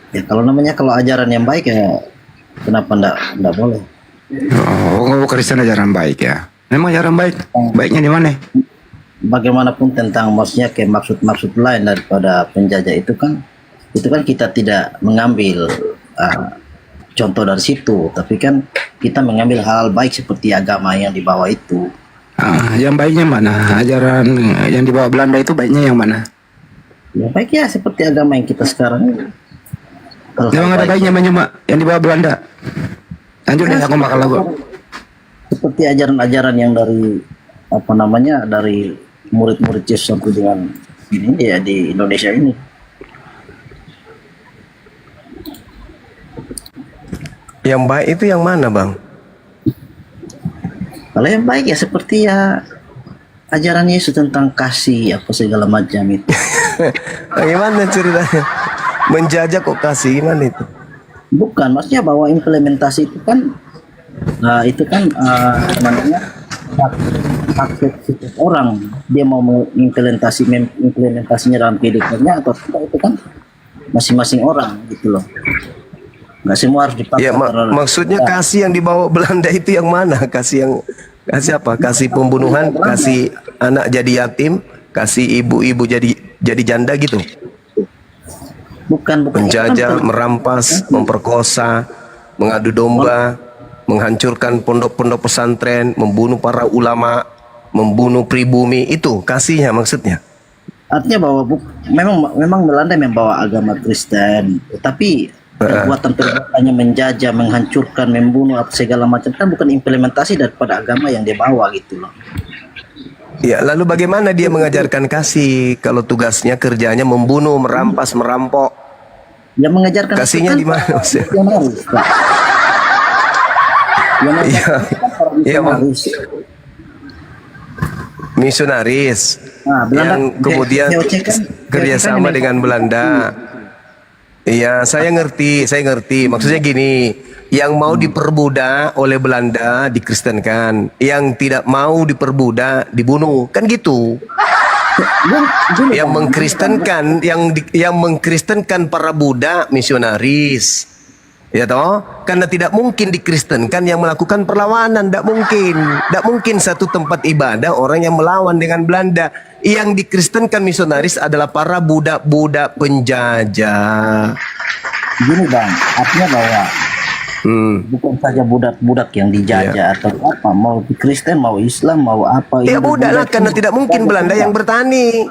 Ya kalau namanya kalau ajaran yang baik ya kenapa ndak boleh? Oh, Kristen ajaran baik ya. Memang ajaran baik. Baiknya di mana? Bagaimanapun tentang maksudnya kayak maksud-maksud lain daripada penjajah itu kan kita tidak mengambil contoh dari situ, tapi kan kita mengambil hal baik seperti agama yang dibawa itu. Yang baiknya mana? Ajaran yang dibawa Belanda itu baiknya yang mana? Yang baik ya seperti agama yang kita sekarang ini. Memang ada baiknya cuma yang dibawa Belanda. Lanjut deh, aku bakal lagu. Seperti ajaran-ajaran yang dari apa namanya dari murid-murid Yesus sampai dengan ini ya di Indonesia ini. Yang baik itu yang mana, Bang? Kalau yang baik ya seperti ya ajaran Yesus tentang kasih apa segala macam itu. Bagaimana ceritanya? Menjajah kok kasih, gimana itu? Bukan, maksudnya bahwa implementasi itu kan namanya hak setiap orang, dia mau implementasinya dalam kehidupannya atau tidak itu kan masing-masing orang gitu loh. Nggak semua harus dipaksa. Ya, maksudnya kasih yang dibawa Belanda itu yang mana? Kasih apa? Kasih pembunuhan, kasih anak jadi yatim, kasih ibu-ibu jadi janda gitu. Bukan. Menjajah, merampas, memperkosa, mengadu domba, menghancurkan pondok-pondok pesantren, membunuh para ulama, membunuh pribumi, itu kasihnya maksudnya. Artinya bahwa memang Belanda membawa agama Kristen, tapi perbuatannya menjajah, menghancurkan, membunuh apa segala macam kan bukan implementasi daripada agama yang dia bawa gitu loh. Ya, lalu bagaimana dia mengajarkan kasih kalau tugasnya kerjanya membunuh, merampas, merampok? Ya mengajarkan kasihnya di mana? Iya, misionaris yang kemudian kerjasama dengan Belanda. Iya, saya ngerti. Maksudnya gini, yang mau diperbudak oleh Belanda dikristenkan, yang tidak mau diperbudak dibunuh, kan gitu. Yang mengkristenkan, yang mengkristenkan para budak misionaris, ya toh, karena tidak mungkin dikristenkan yang melakukan perlawanan, tidak mungkin satu tempat ibadah orang yang melawan dengan Belanda. Yang dikristenkan misionaris adalah para budak-budak penjajah. Gini Bang, artinya bahwa bukan saja budak-budak yang dijajah atau apa, mau Kristen, mau Islam, mau apa. Ya budak lah, karena tidak mungkin Belanda yang bertani.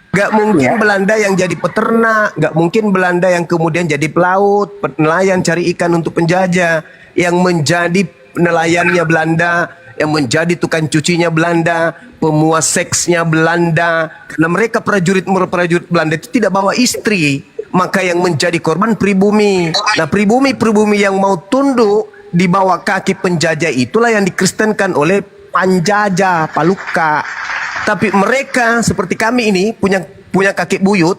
Gak mungkin Belanda yang jadi peternak, gak mungkin Belanda yang kemudian jadi pelaut, nelayan cari ikan untuk penjajah, yang menjadi nelayannya Belanda, yang menjadi tukang cucinya Belanda, pemuas seksnya Belanda. Karena mereka prajurit Belanda itu tidak bawa istri, maka yang menjadi korban pribumi. Nah, pribumi yang mau tunduk di bawah kaki penjajah itulah yang dikristenkan oleh penjajah, paluka. Tapi mereka seperti kami ini punya kakek buyut,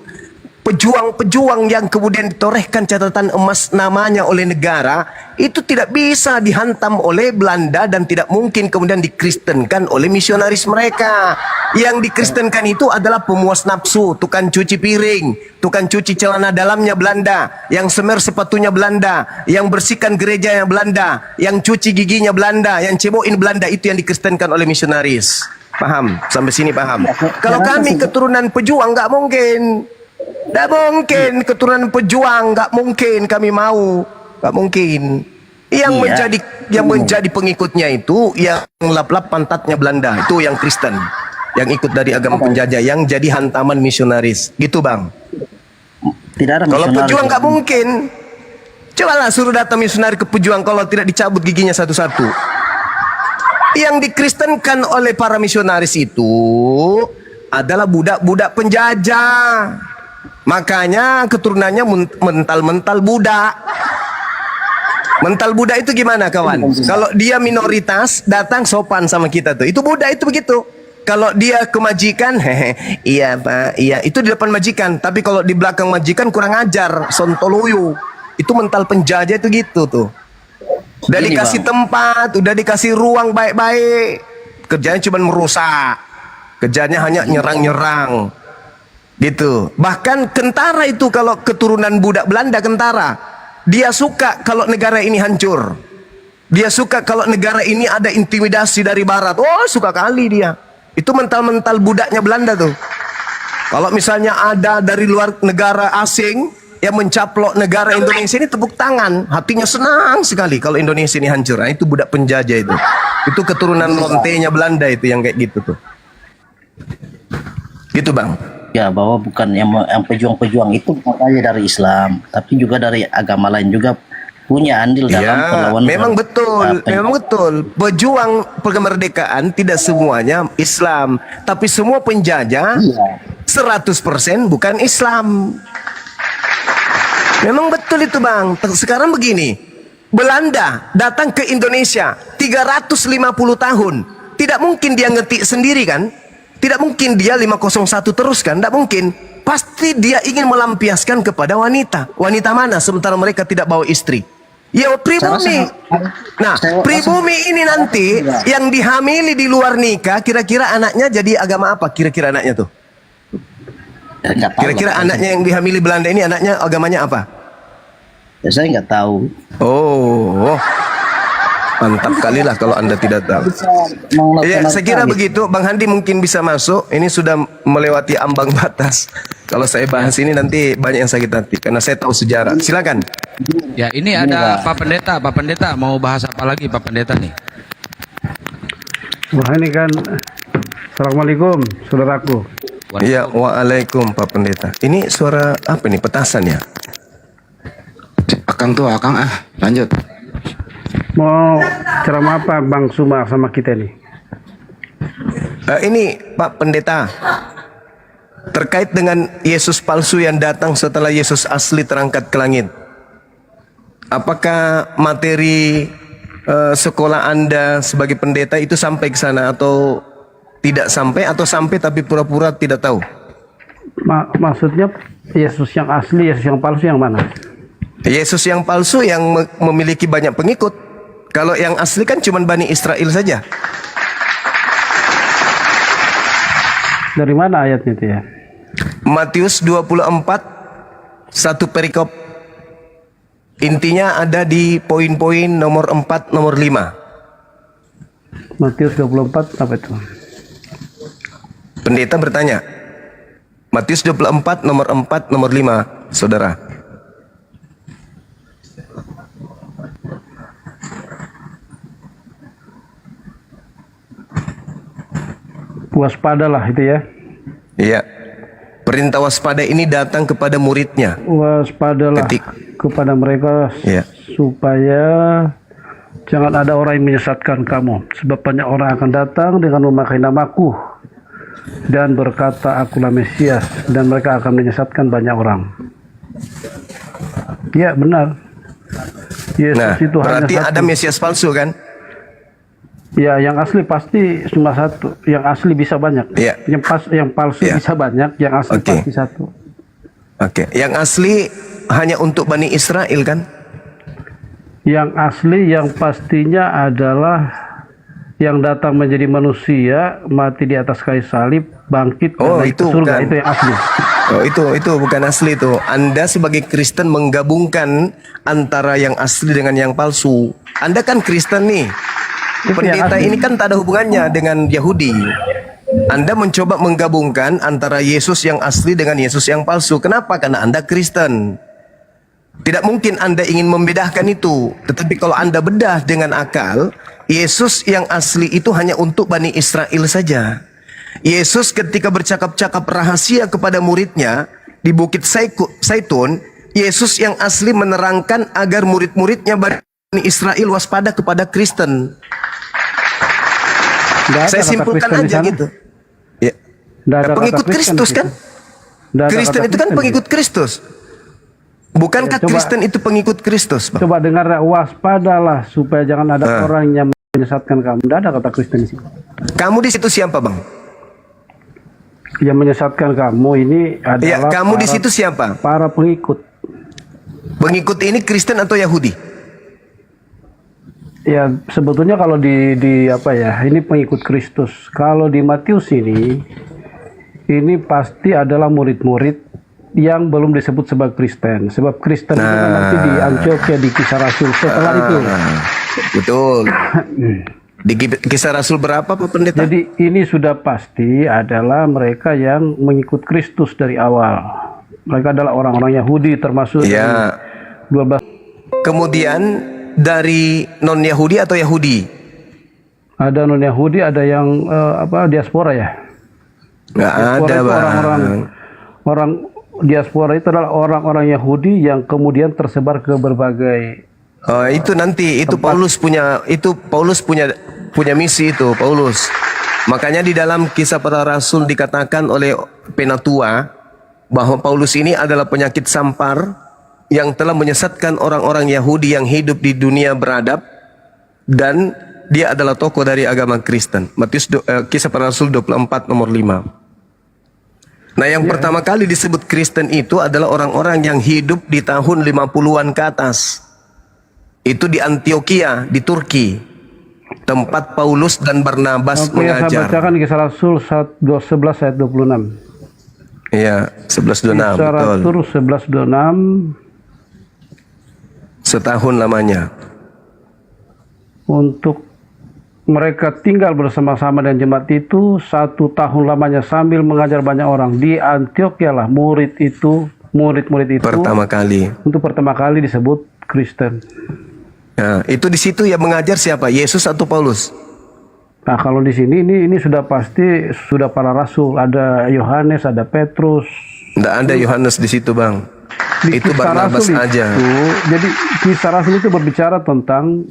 pejuang-pejuang yang kemudian ditorehkan catatan emas namanya oleh negara, itu tidak bisa dihantam oleh Belanda dan tidak mungkin kemudian dikristenkan oleh misionaris mereka. Yang dikristenkan itu adalah pemuas nafsu, tukang cuci piring, tukang cuci celana dalamnya Belanda, yang semer sepatunya Belanda, yang bersihkan gerejanya Belanda, yang cuci giginya Belanda, yang cebokin Belanda, itu yang dikristenkan oleh misionaris. Paham? Sampai sini paham? Kalau kami keturunan pejuang nggak mungkin. Nggak mungkin keturunan pejuang, nggak mungkin kami mau, nggak mungkin. Yang menjadi pengikutnya itu yang lap-lap pantatnya Belanda, itu yang Kristen, yang ikut dari agama penjajah, yang jadi hantaman misionaris, gitu Bang. Tidak ada. Kalau pejuang nggak mungkin. Cobalah suruh datang misionaris ke pejuang, kalau tidak dicabut giginya satu-satu. Yang dikristenkan oleh para misionaris itu adalah budak-budak penjajah. Makanya keturunannya mental-mental budak. Mental budak itu gimana kawan? Kalau dia minoritas datang sopan sama kita tuh, itu budak itu begitu. Kalau dia ke majikan, iya pak, iya, itu di depan majikan. Tapi kalau di belakang majikan kurang ajar, sontoloyo. Itu mental penjajah itu gitu tuh. Udah dikasih tempat, udah dikasih ruang baik-baik, kerjanya cuma merusak, kerjanya hanya nyerang-nyerang. Gitu. Bahkan tentara itu kalau keturunan budak Belanda tentara, dia suka kalau negara ini hancur. Dia suka kalau negara ini ada intimidasi dari barat. Oh, suka kali dia. Itu mental-mental budaknya Belanda tuh. Kalau misalnya ada dari luar negara asing yang mencaplok negara Indonesia ini, tepuk tangan, hatinya senang sekali kalau Indonesia ini hancur. Nah, itu budak penjajah itu. Itu keturunan lontenya Belanda itu yang kayak gitu tuh. Gitu, Bang. Ya, bahwa bukan yang pejuang-pejuang itu bukan hanya dari Islam, tapi juga dari agama lain juga punya andil dalam Ya, perlawanan. memang betul, memang betul. Pejuang kemerdekaan tidak semuanya Islam, tapi semua penjajah Iya. 100% bukan Islam. Memang betul itu, Bang. Sekarang begini, Belanda datang ke Indonesia 350 tahun. Tidak mungkin dia ngetik sendiri kan? Tidak mungkin dia 501 terus kan? Tidak mungkin. Pasti dia ingin melampiaskan kepada wanita. Wanita mana sementara mereka tidak bawa istri? Ya, pribumi. Nah, pribumi ini nanti yang dihamili di luar nikah, kira-kira anaknya jadi agama apa? Kira-kira anaknya tuh? Ya, nggak tahu Kira-kira lah. anaknya yang dihamili Belanda ini anaknya agamanya apa? Ya, saya nggak tahu. Oh, mantap kali lah kalau Anda tidak tahu. Ya, saya kira begitu. Bang Handi mungkin bisa masuk. Ini sudah melewati ambang batas. Kalau saya bahas ini nanti banyak yang sakit hati karena saya tahu sejarah. Silakan. Ya, ini ada Pak Pendeta. Pak Pendeta mau bahas apa lagi Pak Pendeta nih? Wah, ini kan Assalamualaikum saudaraku. Iya, waalaikum Pak Pendeta. Ini suara apa nih? Petasan ya? Akang tuh, Akang lanjut. Mau ceramah apa Bang Sumar sama kita nih? Ini Pak Pendeta, terkait dengan Yesus palsu yang datang setelah Yesus asli terangkat ke langit. Apakah materi sekolah Anda sebagai pendeta itu sampai ke sana atau tidak sampai, atau sampai tapi pura-pura tidak tahu? Maksudnya Yesus yang asli, Yesus yang palsu yang mana? Yesus yang palsu yang memiliki banyak pengikut. Kalau yang asli kan cuma Bani Israel saja. Dari mana ayatnya itu ya? Matius 24, satu perikop. Intinya ada di poin-poin nomor 4, nomor 5. Matius 24 apa itu? Pendeta bertanya. Matius 24, nomor 4, nomor 5, saudara. Waspadalah itu ya. Iya. Perintah waspada ini datang kepada muridnya. Waspadalah Ketik. kepada mereka Iya. supaya jangan ada orang yang menyesatkan kamu. Sebab banyak orang akan datang dengan memakai namaku dan berkata akulah Mesias, dan mereka akan menyesatkan banyak orang. Ya benar. Yesus Nah, itu hanya berarti satu. ada Mesias palsu kan? Ya, yang asli pasti cuma satu. Yang asli bisa banyak. Iya. Yang palsu Iya. bisa banyak. Yang asli Oke. pasti satu. Oke, yang asli hanya untuk Bani Israel kan? Yang asli yang pastinya adalah yang datang menjadi manusia, mati di atas kayu salib, bangkit dan Oh, naik itu ke surga. bukan. Itu yang asli. Oh, itu bukan asli itu. Anda sebagai Kristen menggabungkan antara yang asli dengan yang palsu. Anda kan Kristen nih. Itu yang Pendeta asli. ini kan tak ada hubungannya dengan Yahudi. Anda mencoba menggabungkan antara Yesus yang asli dengan Yesus yang palsu. Kenapa? Karena Anda Kristen. Tidak mungkin Anda ingin membedakan itu. Tetapi kalau Anda bedah dengan akal, Yesus yang asli itu hanya untuk Bani Israel saja. Yesus ketika bercakap-cakap rahasia kepada muridnya di Bukit Zaitun, Yesus yang asli menerangkan agar murid-muridnya Bani Israel waspada kepada Kristen. Nggak ada Saya kata simpulkan Kristen di aja sana. gitu. Ya. Nggak ada kata Pengikut Kristen Kristus di kan? situ. Nggak ada Kristen kata itu kan Kristen pengikut Kristus. Bukankah Coba- Kristen itu pengikut Kristus, Bang? Coba dengar, waspadalah supaya jangan ada orang yang menyesatkan kamu. Tidak ada kata Kristen di situ. Kamu di situ siapa, Bang? Yang menyesatkan kamu ini Ya, adalah kamu di situ siapa? para pengikut. Pengikut ini Kristen atau Yahudi? Ya, sebetulnya kalau di apa ya, ini pengikut Kristus. Kalau di Matius ini ini pasti adalah murid-murid yang belum disebut sebagai Kristen. Sebab Kristen itu kan nanti di Antioquia, di Kisah Rasul setelah itu. Betul. Di Kisah Rasul berapa Pak Pendeta? Jadi ini sudah pasti adalah mereka yang mengikut Kristus dari awal. Mereka adalah orang-orang Yahudi termasuk Ya. 12. Kemudian dari non-Yahudi atau Yahudi? Ada non-Yahudi, ada yang diaspora ya. Nggak Diaspora ada itu Bang. orang diaspora itu adalah orang-orang Yahudi yang kemudian tersebar ke berbagai. Oh, itu nanti itu Paulus punya misi itu Paulus. Makanya di dalam Kisah Para Rasul dikatakan oleh Penatua bahwa Paulus ini adalah penyakit sampar yang telah menyesatkan orang-orang Yahudi yang hidup di dunia beradab, dan dia adalah tokoh dari agama Kristen. Kisah Para Rasul 24 nomor 5. Nah, yang pertama kali disebut Kristen itu adalah orang-orang yang hidup di tahun 50-an ke atas. Itu di Antioquia, di Turki. Tempat Paulus dan Barnabas Oke, saya mengajar. bacakan Kisah Rasul 11 ayat 26. Iya, 1126, Kisah betul. Rasul 11:26. Setahun lamanya. Untuk mereka tinggal bersama-sama dengan jemaat itu 1 tahun lamanya sambil mengajar banyak orang. Di Antioquia lah murid-murid itu Pertama kali. untuk pertama kali disebut Kristen. Nah, itu di situ yang mengajar siapa? Yesus atau Paulus? Nah, kalau di sini ini sudah pasti sudah para rasul, ada Yohanes, ada Petrus. Tidak ada Yohanes di situ, Bang. Di Itu Kisah Barnabas Rasul aja. Jadi Kisah Rasul itu berbicara tentang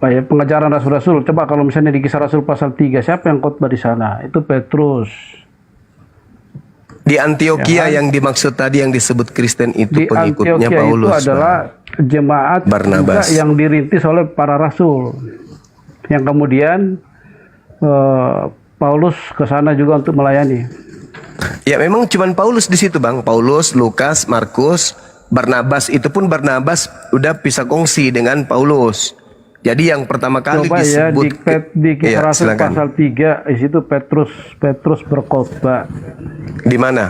pengajaran rasul-rasul. Coba kalau misalnya di Kisah Rasul pasal 3, siapa yang khotbah di sana? Itu Petrus. Di Antioquia yang dimaksud tadi yang disebut Kristen itu Di pengikutnya Antioquia Paulus. itu adalah jemaat Barnabas. juga yang dirintis oleh para rasul. Yang kemudian Paulus ke sana juga untuk melayani. Ya, memang cuman Paulus di situ, Bang. Paulus, Lukas, Markus, Barnabas. Itu pun Barnabas udah pisah kongsi dengan Paulus. Jadi yang pertama kali Coba ya disebut di Kisah Ya, Rasul silakan. pasal 3 di situ Petrus berkhotbah. Di mana?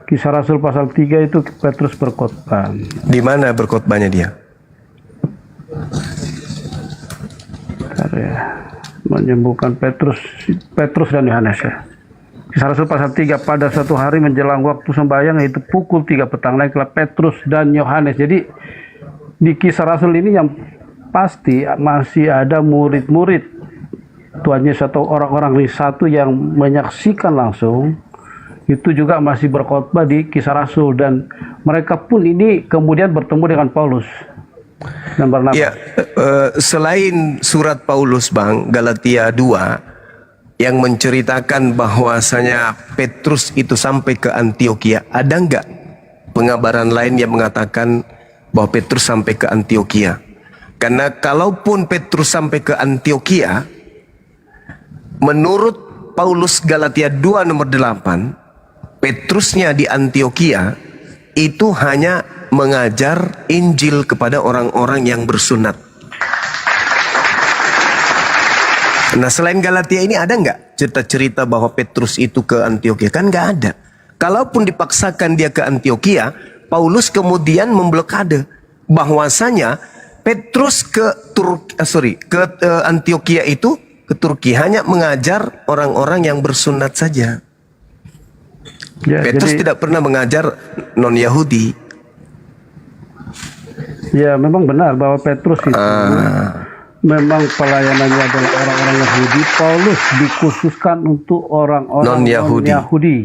Kisah Rasul pasal 3 itu Petrus berkhotbah. Di mana berkhotbahnya dia? Bentar ya. Menyembuhkan Petrus dan Yohanes ya. Kisah Rasul pasal 3, pada suatu hari menjelang waktu sembahyang, yaitu pukul 3 petang, naiklah Petrus dan Yohanes. Jadi di Kisah Rasul ini yang pasti masih ada murid-murid Tuhan Yesus atau orang-orang satu yang menyaksikan langsung, itu juga masih berkhotbah di Kisah Rasul, dan mereka pun ini kemudian bertemu dengan Paulus dan Barnabas. Ya, selain surat Paulus, Bang, Galatia 2 yang menceritakan bahwasanya Petrus itu sampai ke Antioquia, ada nggak pengabaran lain yang mengatakan bahwa Petrus sampai ke Antioquia? Karena kalaupun Petrus sampai ke Antioquia, menurut Paulus Galatia 2 nomor 8, Petrusnya di Antioquia itu hanya mengajar Injil kepada orang-orang yang bersunat. Nah, selain Galatia ini ada nggak cerita-cerita bahwa Petrus itu ke Antioquia? Kan nggak ada. Kalaupun dipaksakan dia ke Antioquia, Paulus kemudian memblokade bahwasanya Petrus ke Antioquia itu, ke Turki, hanya mengajar orang-orang yang bersunat saja. Ya, Petrus jadi, tidak pernah mengajar non-Yahudi. ya memang benar bahwa Petrus itu memang pelayanannya adalah orang-orang Yahudi. Paulus dikhususkan untuk orang-orang Non-Yahudi. non-Yahudi.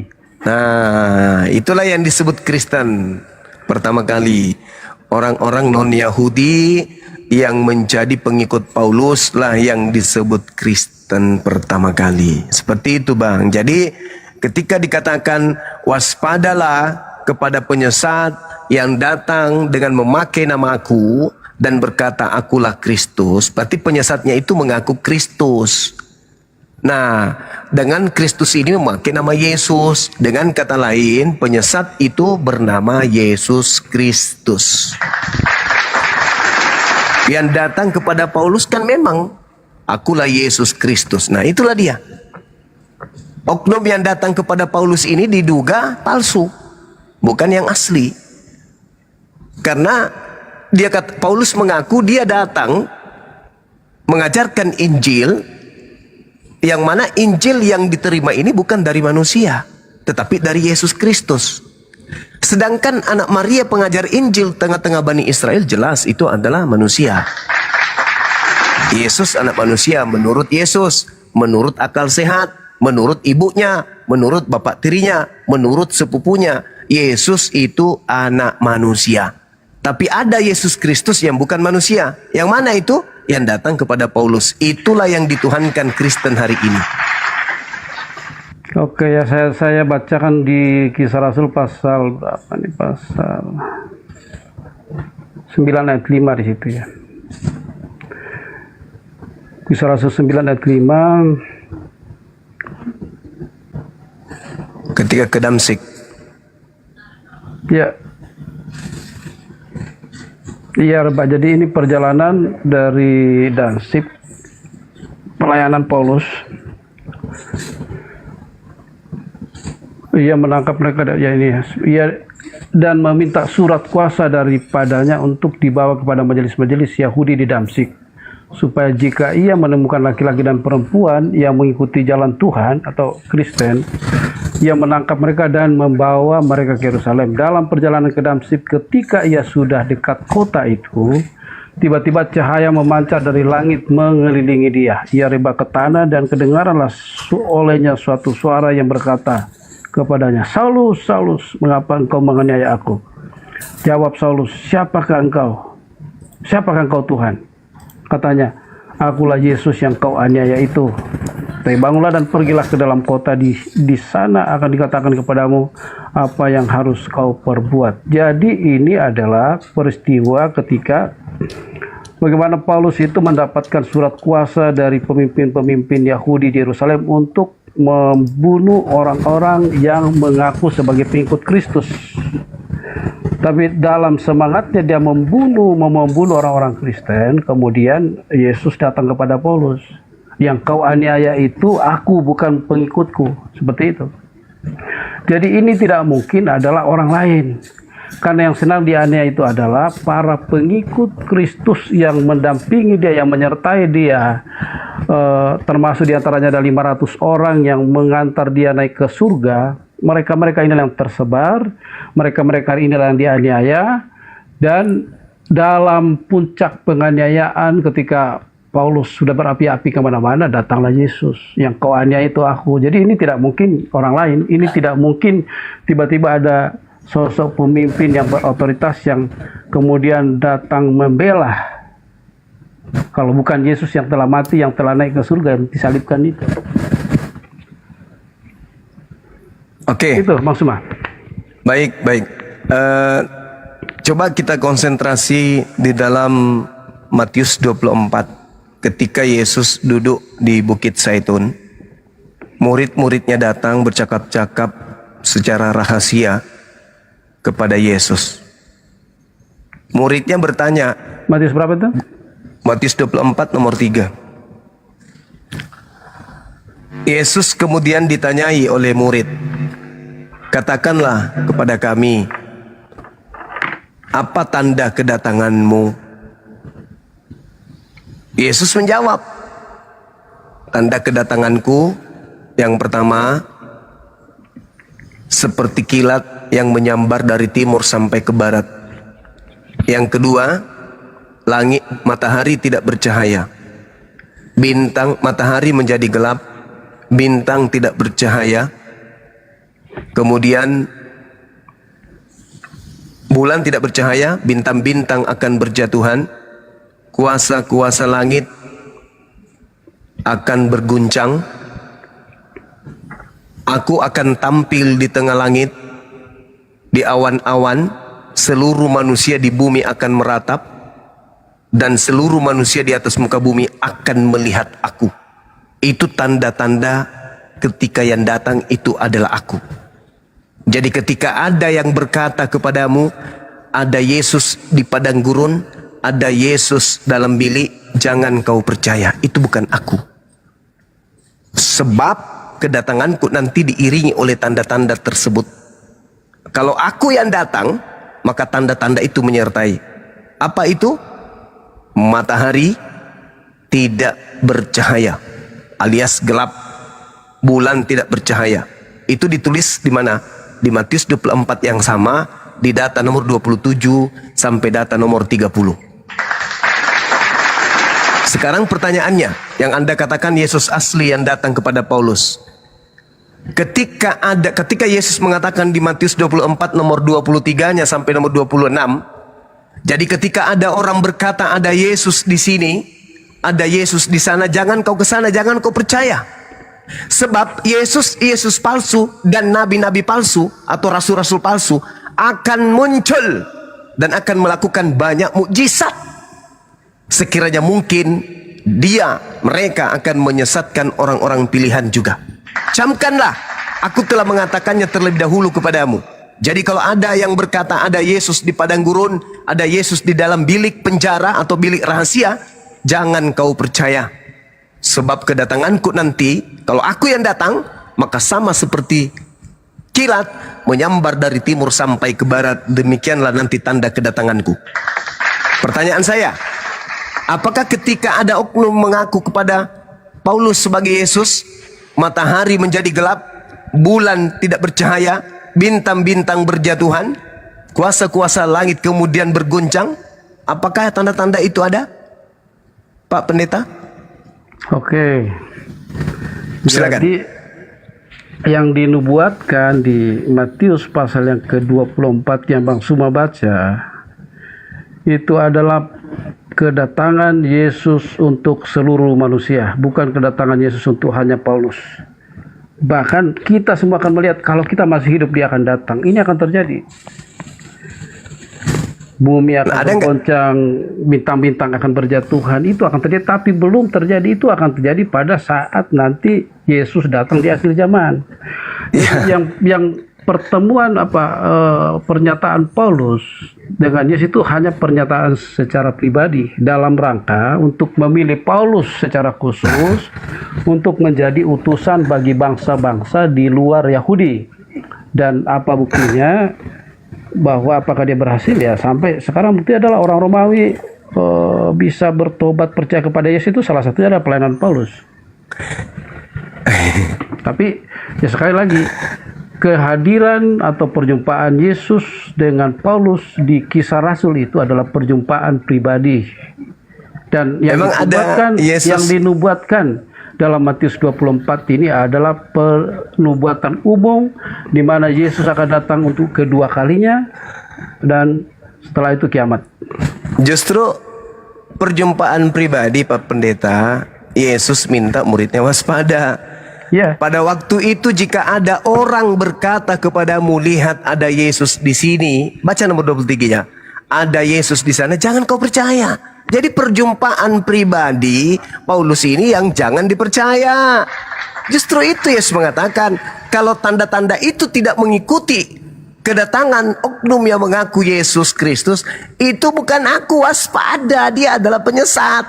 Nah, itulah yang disebut Kristen pertama kali. Orang-orang non-Yahudi yang menjadi pengikut Paulus lah yang disebut Kristen pertama kali. Seperti itu, Bang. Jadi ketika dikatakan waspadalah kepada penyesat yang datang dengan memakai nama aku dan berkata akulah Kristus, berarti penyesatnya itu mengaku Kristus. Nah, dengan Kristus ini memakai nama Yesus. Dengan kata lain, penyesat itu bernama Yesus Kristus. Yang datang kepada Paulus kan memang akulah Yesus Kristus. Nah, itulah dia. Oknum yang datang kepada Paulus ini diduga palsu, bukan yang asli. Karena Paulus mengaku dia datang mengajarkan Injil, yang mana Injil yang diterima ini bukan dari manusia, tetapi dari Yesus Kristus. Sedangkan anak Maria pengajar Injil tengah-tengah Bani Israel, jelas itu adalah manusia. Yesus anak manusia menurut Yesus, menurut akal sehat, menurut ibunya, menurut bapak tirinya, menurut sepupunya. Yesus itu anak manusia. Tapi ada Yesus Kristus yang bukan manusia. Yang mana itu? Yang datang kepada Paulus. Itulah yang dituhankan Kristen hari ini. Oke ya, saya bacakan di Kisah Rasul pasal berapa nih? Pasal 9 ayat 5 di situ ya. Kisah Rasul 9 ayat 5. Ketika ke Damsyik. Ya. Iya, Pak. Jadi ini perjalanan dari Damsyik, pelayanan Paulus. Ia menangkap mereka, ya ini, ia dan meminta surat kuasa daripadanya untuk dibawa kepada majelis-majelis Yahudi di Damsyik, supaya jika ia menemukan laki-laki dan perempuan yang mengikuti jalan Tuhan atau Kristen, ia menangkap mereka dan membawa mereka ke Yerusalem. Dalam perjalanan ke Damsyik, ketika ia sudah dekat kota itu, tiba-tiba cahaya memancar dari langit mengelilingi dia. Ia rebah ke tanah dan kedengaranlah olehnya suatu suara yang berkata kepadanya, "Saulus, Saulus, mengapa engkau menganiaya aku?" Jawab Saulus, "Siapakah engkau? Siapakah engkau, Tuhan?" Katanya, "Akulah Yesus yang kau aniaya itu. Tapi bangunlah dan pergilah ke dalam kota, di sana akan dikatakan kepadamu apa yang harus kau perbuat." Jadi ini adalah peristiwa ketika bagaimana Paulus itu mendapatkan surat kuasa dari pemimpin-pemimpin Yahudi di Yerusalem untuk membunuh orang-orang yang mengaku sebagai pengikut Kristus. Tapi dalam semangatnya dia membunuh orang-orang Kristen, kemudian Yesus datang kepada Paulus. "Yang kau aniaya itu aku, bukan pengikutku." Seperti itu. Jadi ini tidak mungkin adalah orang lain. Karena yang senang dianiaya itu adalah para pengikut Kristus yang mendampingi dia, yang menyertai dia. Termasuk diantaranya ada 500 orang yang mengantar dia naik ke surga. Mereka-mereka inilah yang tersebar, mereka-mereka inilah yang dianiaya. Dan dalam puncak penganiayaan ketika Paulus sudah berapi-api kemana-mana, datanglah Yesus. "Yang kau aniaya itu aku." Jadi ini tidak mungkin orang lain. Ini tidak mungkin tiba-tiba ada sosok pemimpin yang berotoritas yang kemudian datang membela. Kalau bukan Yesus yang telah mati, yang telah naik ke surga, yang disalibkan itu. Oke. Itu maksudnya. Baik. Coba kita konsentrasi di dalam Matius 24. Ketika Yesus duduk di Bukit Zaitun, murid-muridnya datang bercakap-cakap secara rahasia kepada Yesus. Muridnya bertanya, Matius berapa itu? Matius 24 nomor 3. Yesus kemudian ditanyai oleh murid, "Katakanlah kepada kami, apa tanda kedatanganmu?" Yesus menjawab, "Tanda kedatanganku yang pertama, seperti kilat yang menyambar dari timur sampai ke barat. Yang kedua, langit matahari tidak bercahaya. Matahari menjadi gelap, bintang tidak bercahaya. Kemudian bulan tidak bercahaya, bintang-bintang akan berjatuhan, kuasa-kuasa langit akan berguncang. Aku akan tampil di tengah langit, di awan-awan, seluruh manusia di bumi akan meratap, dan seluruh manusia di atas muka bumi akan melihat aku." Itu tanda-tanda ketika yang datang itu adalah aku. Jadi ketika ada yang berkata kepadamu, ada Yesus di padang gurun, ada Yesus dalam bilik, jangan kau percaya, itu bukan aku. Sebab kedatanganku nanti diiringi oleh tanda-tanda tersebut. Kalau aku yang datang, maka tanda-tanda itu menyertai. Apa itu? Matahari tidak bercahaya, alias gelap. Bulan tidak bercahaya. Itu ditulis di mana? Di Matius 24 yang sama, di data nomor 27 sampai data nomor 30. Sekarang pertanyaannya, yang Anda katakan Yesus asli yang datang kepada Paulus. Ketika Yesus mengatakan di Matius 24 nomor 23-nya sampai nomor 26, jadi ketika ada orang berkata ada Yesus di sini, ada Yesus di sana, jangan kau ke sana, jangan kau percaya. Sebab Yesus palsu dan nabi-nabi palsu atau rasul-rasul palsu akan muncul dan akan melakukan banyak mukjizat. Sekiranya mungkin mereka akan menyesatkan orang-orang pilihan juga. Camkanlah, aku telah mengatakannya terlebih dahulu kepadamu. Jadi kalau ada yang berkata ada Yesus di padang gurun, ada Yesus di dalam bilik penjara atau bilik rahasia, jangan kau percaya. Sebab kedatanganku nanti, kalau aku yang datang, maka sama seperti kilat menyambar dari timur sampai ke barat. Demikianlah nanti tanda kedatanganku. Pertanyaan saya, apakah ketika ada oknum mengaku kepada Paulus sebagai Yesus, matahari menjadi gelap, bulan tidak bercahaya, bintang-bintang berjatuhan, kuasa-kuasa langit kemudian berguncang? Apakah tanda-tanda itu ada, Pak Pendeta? Oke. Silakan. Jadi yang dinubuatkan di Matius pasal yang ke-24 yang Bang Suma baca, itu adalah kedatangan Yesus untuk seluruh manusia, bukan kedatangan Yesus untuk hanya Paulus. Bahkan kita semua akan melihat kalau kita masih hidup dia akan datang. Ini akan terjadi. Bumi akan bergoncang, bintang-bintang akan berjatuhan, itu akan terjadi. Tapi belum terjadi, itu akan terjadi pada saat nanti Yesus datang di akhir zaman. Yang pertemuan pernyataan Paulus dengan Yesus itu hanya pernyataan secara pribadi dalam rangka untuk memilih Paulus secara khusus untuk menjadi utusan bagi bangsa-bangsa di luar Yahudi. Dan apa buktinya? Bahwa apakah dia berhasil? Ya, sampai sekarang bukti adalah orang Romawi bisa bertobat percaya kepada Yesus, itu salah satunya adalah pelayanan Paulus. Tapi ya sekali lagi, kehadiran atau perjumpaan Yesus dengan Paulus di Kisah Rasul itu adalah perjumpaan pribadi. Dan yang dinubuatkan dalam Matius 24 ini adalah penubuatan umum di mana Yesus akan datang untuk kedua kalinya dan setelah itu kiamat. Justru perjumpaan pribadi, Pak Pendeta, Yesus minta muridnya waspada. Ya. Pada waktu itu jika ada orang berkata kepadamu, lihat ada Yesus di sini, baca nomor 23-nya. Ada Yesus di sana, jangan kau percaya. Jadi perjumpaan pribadi Paulus ini yang jangan dipercaya. Justru itu Yesus mengatakan, kalau tanda-tanda itu tidak mengikuti kedatangan oknum yang mengaku Yesus Kristus, itu bukan aku, waspada, dia adalah penyesat.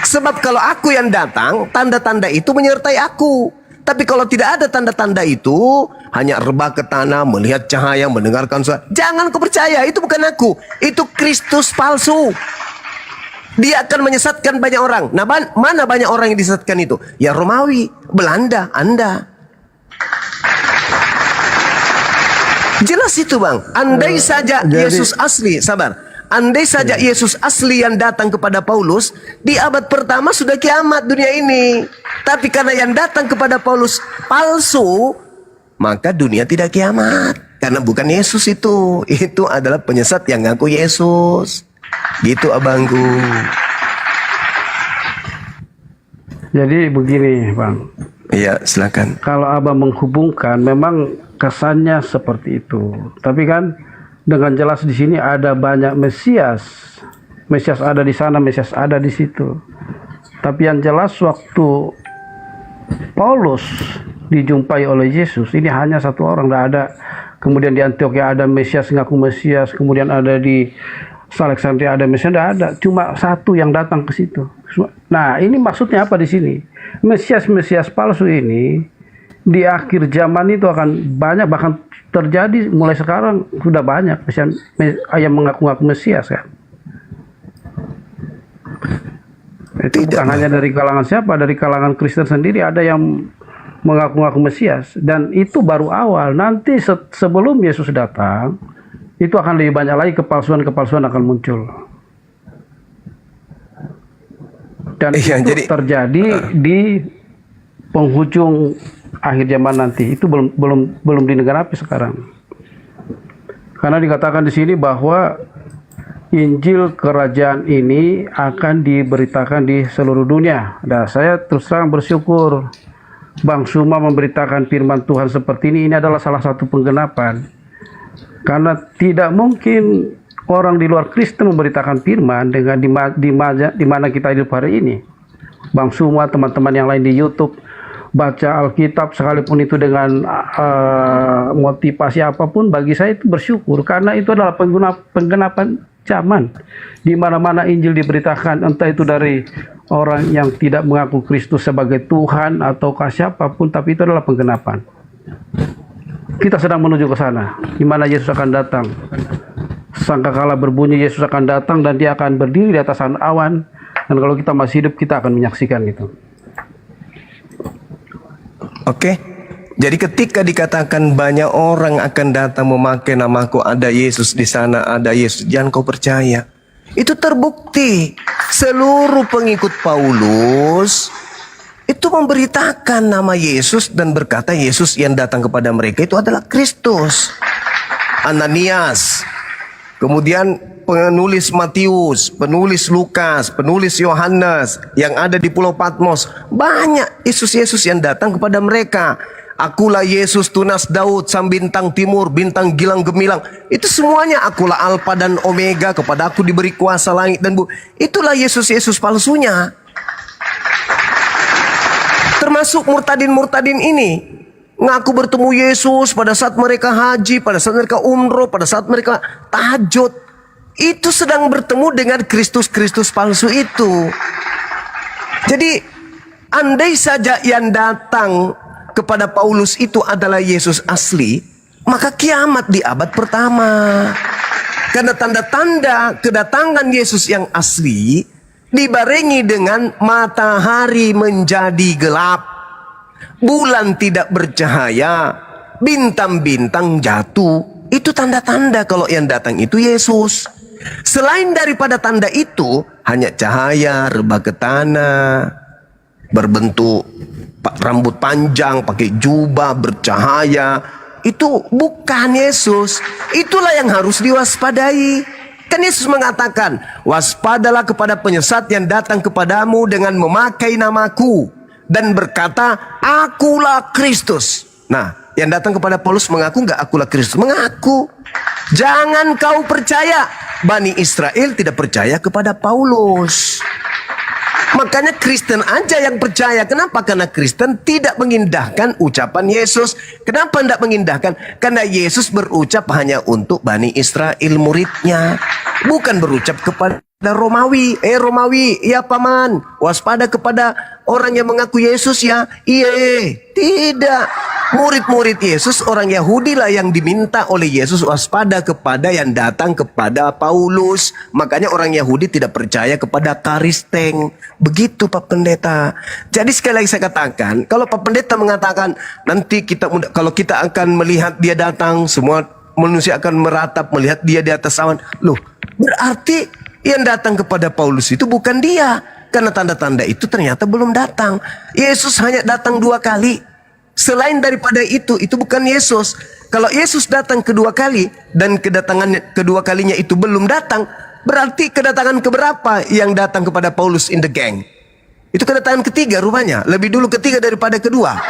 Sebab kalau aku yang datang, tanda-tanda itu menyertai aku. Tapi kalau tidak ada tanda-tanda itu, hanya rebah ke tanah, melihat cahaya, mendengarkan suara, jangan kau percaya, itu bukan aku, itu Kristus palsu. Dia akan menyesatkan banyak orang. Nah, mana banyak orang yang disesatkan itu? Ya Romawi, Belanda, Anda. Jelas itu, Bang. Andai saja Yesus asli, sabar. Andai saja Yesus asli yang datang kepada Paulus, di abad pertama sudah kiamat dunia ini. Tapi karena yang datang kepada Paulus palsu, maka dunia tidak kiamat. Karena bukan Yesus itu adalah penyesat yang ngaku Yesus. Gitu abangku. Jadi begini, Bang. Iya, silakan. Kalau abang menghubungkan, memang kesannya seperti itu. Tapi kan dengan jelas di sini ada banyak Mesias. Mesias ada di sana, Mesias ada di situ. Tapi yang jelas waktu Paulus dijumpai oleh Yesus, ini hanya satu orang, tidak ada. Kemudian di Antioquia ada Mesias ngaku Mesias, kemudian ada di Alexandria ada Mesias, tidak ada. Cuma satu yang datang ke situ. Nah, ini maksudnya apa di sini? Mesias palsu ini di akhir zaman itu akan banyak, bahkan terjadi mulai sekarang sudah banyak yang mengaku-ngaku Mesias kan. Itu bukan hanya dari kalangan siapa, dari kalangan Kristen sendiri ada yang mengaku-ngaku Mesias, dan itu baru awal. Nanti sebelum Yesus datang, itu akan lebih banyak lagi kepalsuan-kepalsuan akan muncul. Dan itu terjadi di penghujung akhir zaman nanti. Itu belum di negara api sekarang. Karena dikatakan di sini bahwa Injil kerajaan ini akan diberitakan di seluruh dunia. Dan saya terus terang bersyukur Bang Suma memberitakan firman Tuhan seperti ini. Ini adalah salah satu penggenapan. Karena tidak mungkin orang di luar Kristen memberitakan firman dengan di mana kita hidup hari ini. Bang Suma, teman-teman yang lain di YouTube, baca Alkitab sekalipun itu dengan motivasi apapun, bagi saya itu bersyukur. Karena itu adalah penggenapan zaman. Di mana-mana Injil diberitakan, entah itu dari orang yang tidak mengaku Kristus sebagai Tuhan ataukah siapapun, tapi itu adalah penggenapan. Kita sedang menuju ke sana, di mana Yesus akan datang. Sangkakala berbunyi, Yesus akan datang dan dia akan berdiri di atas awan. Dan kalau kita masih hidup, kita akan menyaksikan itu. Oke. Jadi ketika dikatakan banyak orang akan datang memakai namaku, ada Yesus di sana, ada Yesus, jangan kau percaya. Itu terbukti. Seluruh pengikut Paulus itu memberitakan nama Yesus dan berkata Yesus yang datang kepada mereka itu adalah Kristus. Ananias, kemudian penulis Matius, penulis Lukas, penulis Yohanes yang ada di Pulau Patmos, banyak Yesus-Yesus yang datang kepada mereka. Akulah Yesus tunas Daud, sang bintang timur, bintang gilang gemilang. Itu semuanya akulah Alfa dan Omega, kepada aku diberi kuasa langit dan bumi. Itulah Yesus-Yesus palsunya. Termasuk murtadin-murtadin ini. Ngaku bertemu Yesus pada saat mereka haji, pada saat mereka umroh, pada saat mereka tahajud. Itu sedang bertemu dengan Kristus-Kristus palsu itu. Jadi, andai saja yang datang kepada Paulus itu adalah Yesus asli, maka kiamat di abad pertama. Karena tanda-tanda kedatangan Yesus yang asli dibarengi dengan matahari menjadi gelap, bulan tidak bercahaya, bintang-bintang jatuh. Itu tanda-tanda kalau yang datang itu Yesus. Selain daripada tanda itu, hanya cahaya, rebah ke tanah, berbentuk rambut panjang, pakai jubah, bercahaya. Itu bukan Yesus. Itulah yang harus diwaspadai. Kan Yesus mengatakan, waspadalah kepada penyesat yang datang kepadamu dengan memakai namaku dan berkata, akulah Kristus. Nah, yang datang kepada Paulus mengaku nggak akulah Kristus? Mengaku. Jangan kau percaya. Bani Israel tidak percaya kepada Paulus. Makanya Kristen aja yang percaya. Kenapa? Karena Kristen tidak mengindahkan ucapan Yesus. Kenapa tidak mengindahkan? Karena Yesus berucap hanya untuk Bani Israel muridnya. Bukan berucap kepada Romawi. Romawi, ya paman, waspada kepada orang yang mengaku Yesus ya. Iya, tidak. Murid-murid Yesus, orang Yahudi lah yang diminta oleh Yesus waspada kepada yang datang kepada Paulus. Makanya orang Yahudi tidak percaya kepada Karisteng. Begitu Pak Pendeta. Jadi sekali lagi saya katakan, kalau Pak Pendeta mengatakan nanti kalau kita akan melihat dia datang, semua manusia akan meratap melihat dia di atas awan. Loh, berarti yang datang kepada Paulus itu bukan dia. Karena tanda-tanda itu ternyata belum datang. Yesus hanya datang 2 kali. Selain daripada itu bukan Yesus. Kalau Yesus datang kedua kali dan kedatangannya kedua kalinya itu belum datang, berarti kedatangan keberapa yang datang kepada Paulus in the gang? Itu kedatangan ketiga rupanya. Lebih dulu ketiga daripada kedua.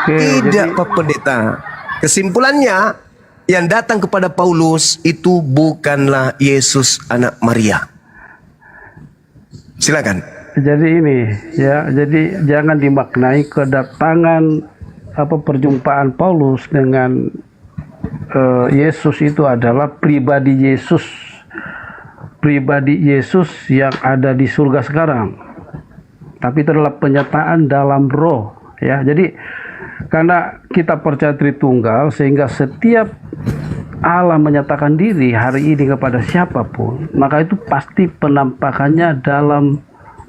Tidak, Pak Pendeta. Kesimpulannya, yang datang kepada Paulus itu bukanlah Yesus anak Maria. Silakan. Jadi ini ya, jadi jangan dimaknai kedatangan perjumpaan Paulus dengan Yesus itu adalah pribadi Yesus yang ada di surga sekarang. tapi itu adalah penyataan dalam roh, ya. Jadi karena kita percaya Tritunggal, sehingga setiap Allah menyatakan diri hari ini kepada siapapun, maka itu pasti penampakannya dalam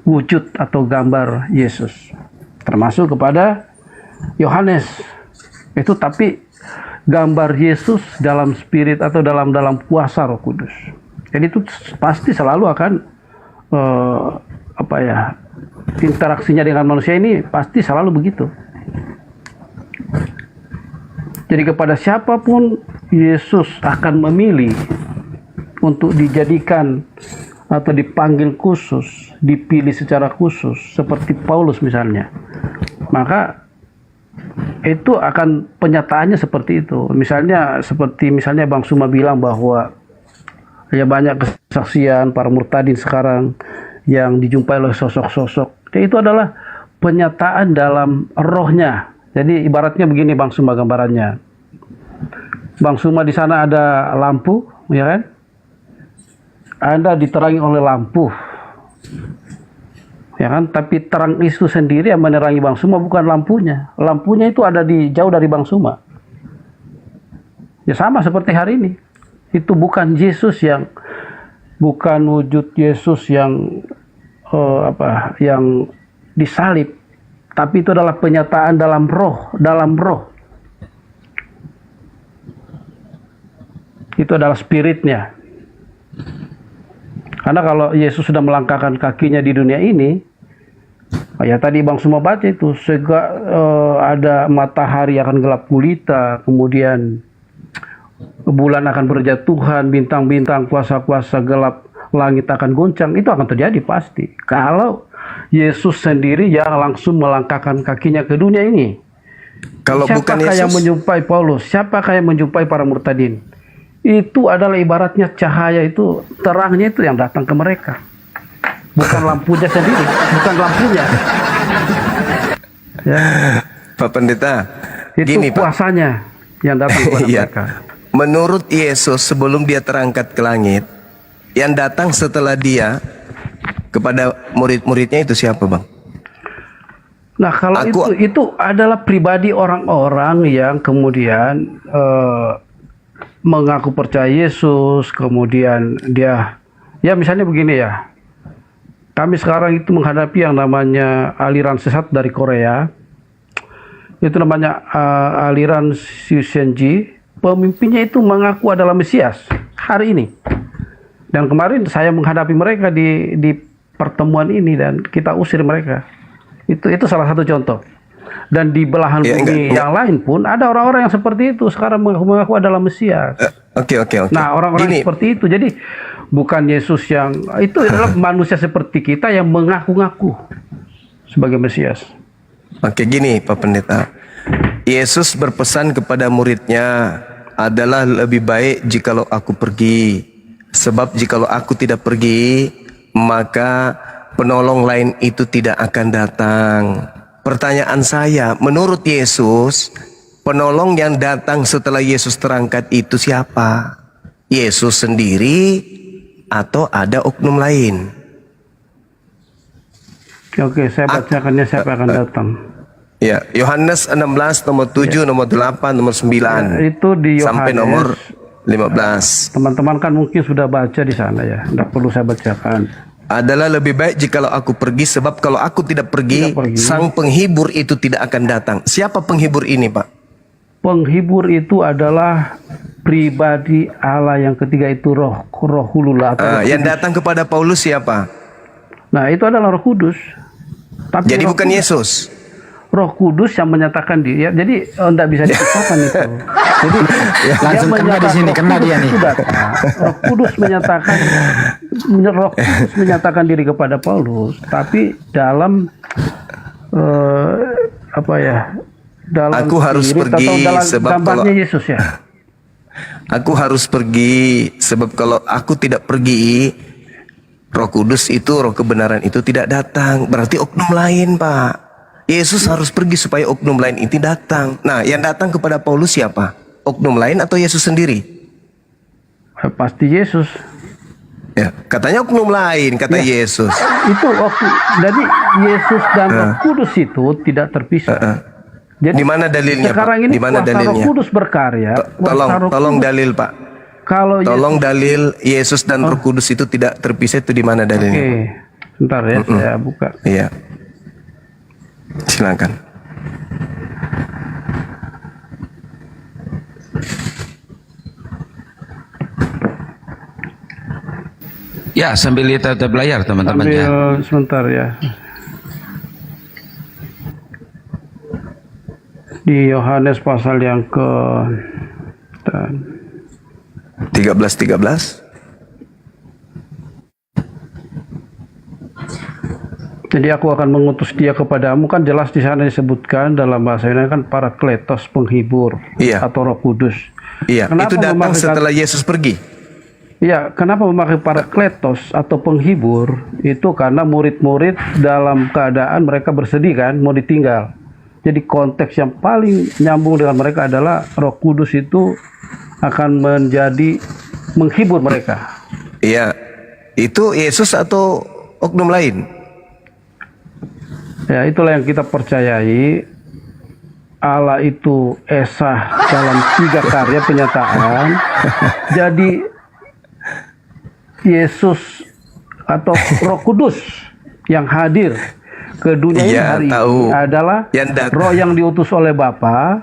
wujud atau gambar Yesus, termasuk kepada Yohanes itu, tapi gambar Yesus dalam spirit atau dalam kuasa Roh Kudus. Jadi itu pasti selalu akan interaksinya dengan manusia ini pasti selalu begitu. Jadi kepada siapapun Yesus akan memilih untuk dijadikan atau dipanggil khusus, dipilih secara khusus, seperti Paulus misalnya, maka itu akan penyataannya seperti itu. Misalnya Bang Suma bilang bahwa ya banyak kesaksian para murtadin sekarang yang dijumpai oleh sosok-sosok. Itu adalah penyataan dalam rohnya. Jadi ibaratnya begini Bang Suma gambarannya. Bang Suma di sana ada lampu, ya kan? Anda diterangi oleh lampu, ya kan? Tapi terang itu sendiri yang menerangi Bang Suma, bukan lampunya. Lampunya itu ada jauh dari Bang Suma. Ya sama seperti hari ini. Itu bukan Yesus bukan wujud Yesus yang disalib, tapi itu adalah penyataan dalam roh. Itu adalah spiritnya. Karena kalau Yesus sudah melangkahkan kakinya di dunia ini, ya tadi Bang Suma baca itu, ada matahari akan gelap gulita, kemudian bulan akan berjatuhan, bintang-bintang, kuasa-kuasa gelap langit akan goncang. Itu akan terjadi pasti kalau Yesus sendiri yang langsung melangkahkan kakinya ke dunia ini. Kalau bukan Siapakah Yesus, yang menjumpai Paulus? Siapakah yang menjumpai para murtadin? Itu adalah ibaratnya cahaya itu, terangnya itu yang datang ke mereka, bukan lampunya sendiri, bukan lampunya. Ya. Pak Pendeta, Itu gini Pak. kuasanya yang datang kepada Iya. mereka. Menurut Yesus sebelum dia terangkat ke langit, yang datang setelah dia kepada murid-muridnya itu siapa Bang? Nah kalau itu adalah pribadi orang-orang yang kemudian mengaku percaya Yesus, kemudian dia, ya misalnya begini ya, kami sekarang itu menghadapi yang namanya aliran sesat dari Korea, itu namanya aliran Shusenji. Pemimpinnya itu mengaku adalah Mesias hari ini, dan kemarin saya menghadapi mereka di pertemuan ini dan kita usir mereka. Itu salah satu contoh. Dan di belahan bumi yang lain pun ada orang-orang yang seperti itu sekarang mengaku adalah Mesias. Oke. Nah orang-orang seperti itu, jadi bukan Yesus yang itu adalah manusia seperti kita yang mengaku-ngaku sebagai Mesias. Oke, gini Pak Pendeta, Yesus berpesan kepada muridnya adalah lebih baik jikalau aku pergi, sebab jikalau aku tidak pergi maka penolong lain itu tidak akan datang. Pertanyaan saya, menurut Yesus, penolong yang datang setelah Yesus terangkat itu siapa? Yesus sendiri atau ada oknum lain? Oke, saya bacakannya siapa akan datang. Ya, Yohanes 16 nomor 7, nomor 8, nomor 9. Ya, itu di Yohanes sampai nomor 15. Teman-teman kan mungkin sudah baca di sana ya, tidak perlu saya bacakan. Adalah lebih baik jikalau aku pergi, sebab kalau aku tidak pergi, sang penghibur itu tidak akan datang. Siapa penghibur ini, Pak? Penghibur itu adalah pribadi Allah yang ketiga, itu roh hulula. Yang datang kepada Paulus siapa? Nah itu adalah Roh Kudus. Tapi jadi bukan Kudus, Yesus. Roh Kudus yang menyatakan dia. Jadi tidak bisa dipisahkan itu. Jadi langsung kena di sini, kena dia nih. Roh Kudus menyatakan diri kepada Paulus, tapi dalam dalam aku harus pergi sebab kalau Yesus ya. Aku harus pergi sebab kalau aku tidak pergi, Roh Kudus itu, Roh kebenaran itu tidak datang. Berarti oknum lain, Pak. Yesus harus pergi supaya oknum lain itu datang. Nah, yang datang kepada Paulus siapa? Oknum lain atau Yesus sendiri? Pasti Yesus. Ya, katanya oknum lain, kata Yesus. Itu jadi Yesus dan Roh Kudus itu tidak terpisah. Jadi Di mana dalilnya, sekarang Pak? ini Di mana kuasa Roh dalilnya? Kudus berkarya. kuasa Roh Tolong Kudus. dalil, Pak. Kalau Tolong dalil Yesus dan Roh Kudus itu tidak terpisah, itu di mana Oke, dalilnya? sebentar ya, saya buka. Iya. Silakan. Ya, sambil lihat layar teman-teman ya. Ambil sebentar ya. Di Yohanes pasal yang ke 13. Jadi aku akan mengutus dia kepadamu, kan jelas di sana disebutkan dalam bahasa Yunani kan Parakletos, penghibur, Iya. atau Roh Kudus. Iya, Kenapa itu datang memakai setelah Yesus pergi. Ya, kenapa memakai Parakletos atau penghibur? Itu karena murid-murid dalam keadaan mereka bersedih kan, mau ditinggal. Jadi konteks yang paling nyambung dengan mereka adalah Roh Kudus itu akan menjadi menghibur mereka. Iya. Itu Yesus atau oknum lain? Ya, itulah yang kita percayai. Allah itu esa dalam 3 karya penyataan. Jadi Yesus atau Roh Kudus yang hadir ke dunia ini Iya, hari tahu. ini adalah Roh yang diutus oleh Bapa,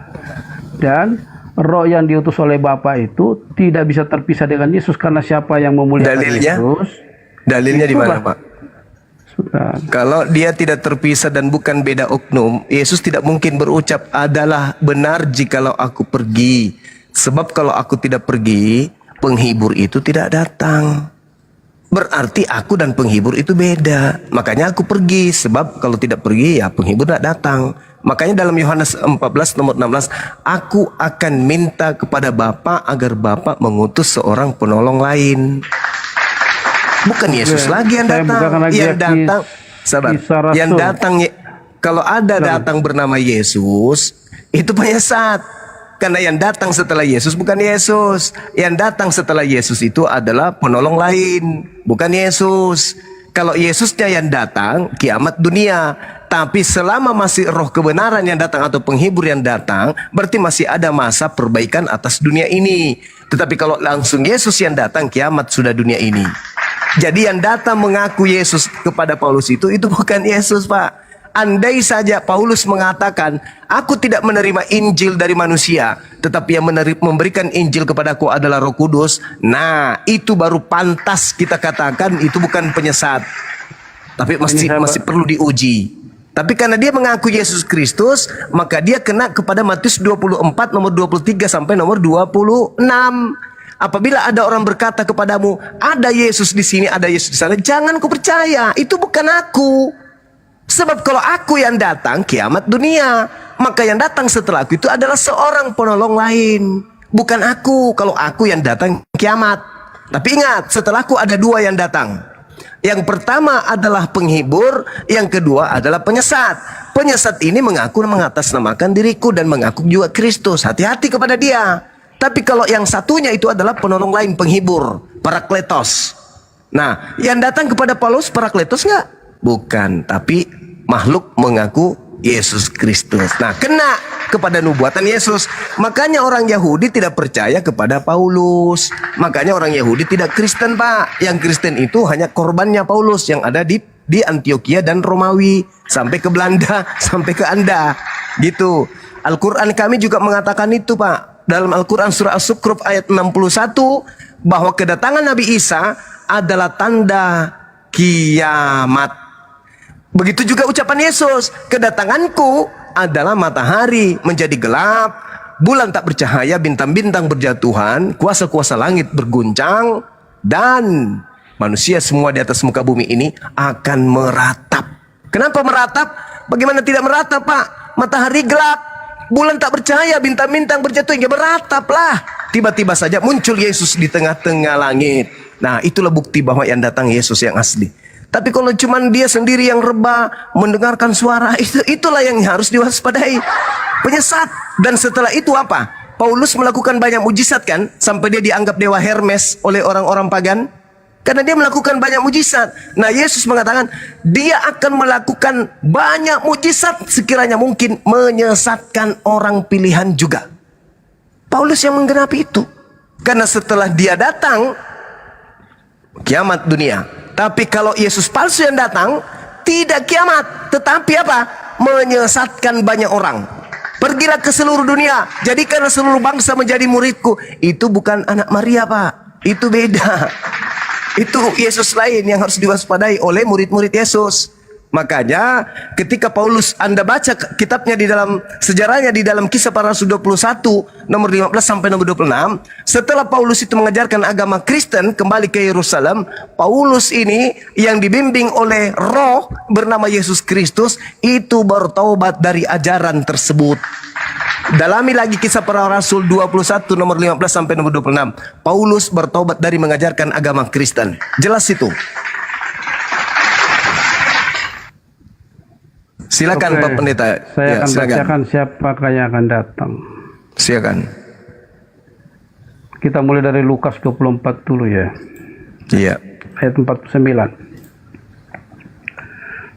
dan Roh yang diutus oleh Bapa itu tidak bisa terpisah dengan Yesus, karena siapa yang memuliakan Dalilnya? Yesus? Dalilnya di mana, Itulah. Pak? Sudah. Kalau dia tidak terpisah dan bukan beda oknum, Yesus tidak mungkin berucap adalah benar jikalau aku pergi. Sebab kalau aku tidak pergi, penghibur itu tidak datang. Berarti aku dan penghibur itu beda. Makanya aku pergi. Sebab kalau tidak pergi, ya penghibur tidak datang. Makanya dalam Yohanes 14 nomor 16, aku akan minta kepada Bapa agar Bapa mengutus seorang penolong lain. Bukan Yesus lagi yang Saya datang. bukakan lagi Yang ya, datang, sabar. Kisah Rasul. Yang datang, kalau ada datang bernama Yesus, itu penyesat. Karena yang datang setelah Yesus bukan Yesus. Yang datang setelah Yesus itu adalah penolong lain, bukan Yesus. Kalau Yesusnya yang datang, kiamat dunia. Tapi selama masih roh kebenaran yang datang atau penghibur yang datang, berarti masih ada masa perbaikan atas dunia ini. Tetapi kalau langsung Yesus yang datang, kiamat sudah dunia ini. Jadi yang datang mengaku Yesus kepada Paulus itu bukan Yesus, Pak. Andai saja Paulus mengatakan, aku tidak menerima Injil dari manusia, tetapi yang memberikan Injil kepadaku adalah Roh Kudus. Nah, itu baru pantas kita katakan itu bukan penyesat. Tapi masih perlu diuji. Tapi karena dia mengaku Yesus Kristus, maka dia kena kepada Matius 24 nomor 23 sampai nomor 26. Apabila ada orang berkata kepadamu, ada Yesus di sini, ada Yesus di sana, jangan kau percaya, itu bukan aku. Sebab kalau aku yang datang, kiamat dunia. Maka yang datang setelah aku itu adalah seorang penolong lain, bukan aku. Kalau aku yang datang, kiamat. Tapi ingat, setelahku ada 2 yang datang. Yang pertama adalah penghibur, yang kedua adalah penyesat. Penyesat ini mengaku mengatasnamakan diriku dan mengaku juga Kristus. Hati-hati kepada dia. Tapi kalau yang satunya itu adalah penolong lain, penghibur, Parakletos. Nah, yang datang kepada Paulus Parakletos enggak? Bukan, tapi makhluk mengaku Yesus Kristus. Nah, kena kepada nubuatan Yesus. Makanya orang Yahudi tidak percaya kepada Paulus. Makanya orang Yahudi tidak Kristen, Pak. Yang Kristen itu hanya korbannya Paulus yang ada di Antioquia dan Romawi, sampai ke Belanda, sampai ke Anda. Gitu. Al-Quran kami juga mengatakan itu, Pak. Dalam Al-Quran surah As-Zukhruf ayat 61, bahwa kedatangan Nabi Isa adalah tanda kiamat. Begitu juga ucapan Yesus, kedatanganku adalah matahari menjadi gelap, bulan tak bercahaya, bintang-bintang berjatuhan, kuasa-kuasa langit berguncang, dan manusia semua di atas muka bumi ini akan meratap. Kenapa meratap? Bagaimana tidak meratap, Pak? Matahari gelap, bulan tak bercahaya, bintang-bintang berjatuh, hingga berataplah. Tiba-tiba saja muncul Yesus di tengah-tengah langit. Nah, itulah bukti bahwa yang datang Yesus yang asli. Tapi kalau cuma dia sendiri yang rebah, mendengarkan suara, itulah yang harus diwaspadai. Penyesat. Dan setelah itu apa? Paulus melakukan banyak mujizat kan? Sampai dia dianggap dewa Hermes oleh orang-orang pagan. Karena dia melakukan banyak mujizat. Nah, Yesus mengatakan dia akan melakukan banyak mujizat sekiranya mungkin menyesatkan orang pilihan juga. Paulus yang menggenapi itu. Karena setelah dia datang, kiamat dunia. Tapi kalau Yesus palsu yang datang, tidak kiamat, tetapi apa? Menyesatkan banyak orang. Pergilah ke seluruh dunia, jadikanlah seluruh bangsa menjadi muridku. Itu bukan anak Maria, Pak. Itu beda. Itu Yesus lain yang harus diwaspadai oleh murid-murid Yesus. Makanya ketika Paulus, Anda baca kitabnya di dalam sejarahnya di dalam Kisah Para Rasul 21 nomor 15 sampai nomor 26, setelah Paulus itu mengajarkan agama Kristen kembali ke Yerusalem, Paulus ini yang dibimbing oleh Roh bernama Yesus Kristus itu bertobat dari ajaran tersebut. Dalami lagi Kisah Para Rasul 21 nomor 15 sampai nomor 26. Paulus bertobat dari mengajarkan agama Kristen. Jelas itu. Silakan Oke, Pak Pendeta. Saya akan silakan. bacakan siapakah yang akan datang. Silakan. Kita mulai dari Lukas 24 dulu ya. Iya. Ayat 49.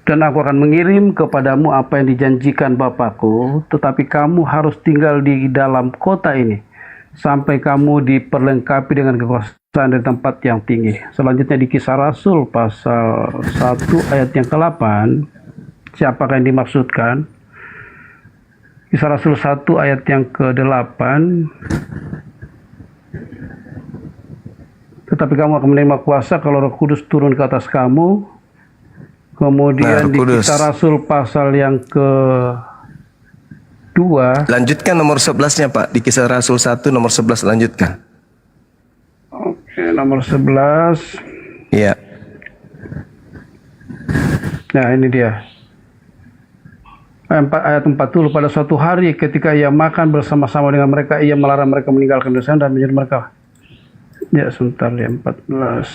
Dan aku akan mengirim kepadamu apa yang dijanjikan Bapakku, tetapi kamu harus tinggal di dalam kota ini, sampai kamu diperlengkapi dengan kekuasaan dari tempat yang tinggi. Selanjutnya di Kisah Rasul pasal 1 ayat yang ke-8, siapakah yang dimaksudkan? Kisah Rasul 1 ayat yang ke-8, tetapi kamu akan menerima kuasa kalau Roh Kudus turun ke atas kamu. Kemudian di Kisah Rasul pasal yang ke-2. Lanjutkan nomor 11-nya Pak. Di Kisah Rasul 1 nomor 11 lanjutkan. Oke, nomor 11. Iya. Nah, ini dia. Ayat 40. Pada suatu hari ketika ia makan bersama-sama dengan mereka, ia melarang mereka meninggalkan dosa dan menyuruh mereka. Ya, sebentar ya, 14.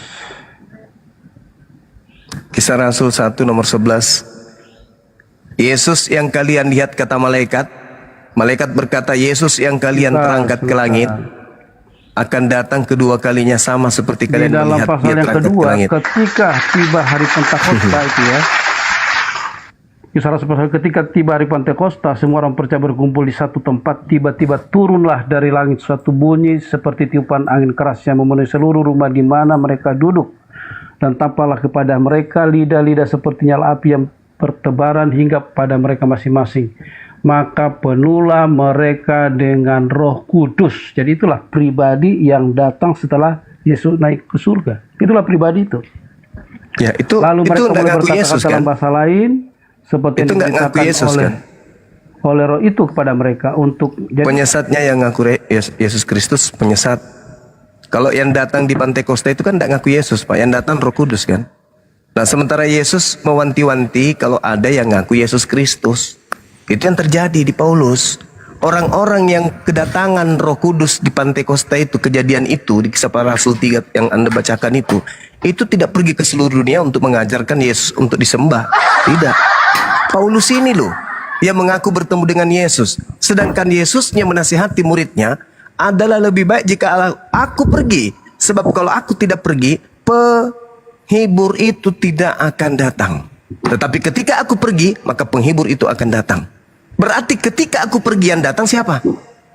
Kisah Rasul 1 nomor 11. Yesus yang kalian lihat kata malaikat. Malaikat berkata, Yesus yang kalian terangkat ke langit akan datang kedua kalinya sama seperti kalian di dalam melihat pasal dia yang terangkat ke kedua, langit. ketika tiba hari Pentakosta itu ya. Kisah Rasul pasal ketika tiba hari Pentakosta, semua orang percaya berkumpul di satu tempat. Tiba-tiba turunlah dari langit suatu bunyi seperti tiupan angin keras yang memenuhi seluruh rumah di mana mereka duduk. Dan tampaklah kepada mereka lidah-lidah seperti nyala api yang bertebaran hingga pada mereka masing-masing. Maka penuhlah mereka dengan Roh Kudus. Jadi itulah pribadi yang datang setelah Yesus naik ke surga. Itulah pribadi itu. Ya, itu Lalu mereka mulai ngaku berkata-kata Yesus dalam kan? bahasa lain seperti Itu yang nggak ngaku diberitakan Yesus kan? oleh Roh itu kepada mereka untuk jadi Penyesatnya yang ngaku Yesus Kristus penyesat. Kalau yang datang di Pantekosta itu kan tidak ngaku Yesus, Pak. Yang datang Roh Kudus kan. Nah, sementara Yesus mewanti-wanti kalau ada yang ngaku Yesus Kristus. Itu yang terjadi di Paulus. Orang-orang yang kedatangan Roh Kudus di Pantekosta itu, kejadian itu di Kisah Para Rasul 3 yang Anda bacakan itu tidak pergi ke seluruh dunia untuk mengajarkan Yesus untuk disembah. Tidak. Paulus ini loh yang mengaku bertemu dengan Yesus. Sedangkan Yesusnya menasihati muridnya adalah lebih baik jika aku pergi. Sebab kalau aku tidak pergi, penghibur itu tidak akan datang. Tetapi ketika aku pergi, maka penghibur itu akan datang. Berarti ketika aku pergi yang datang siapa?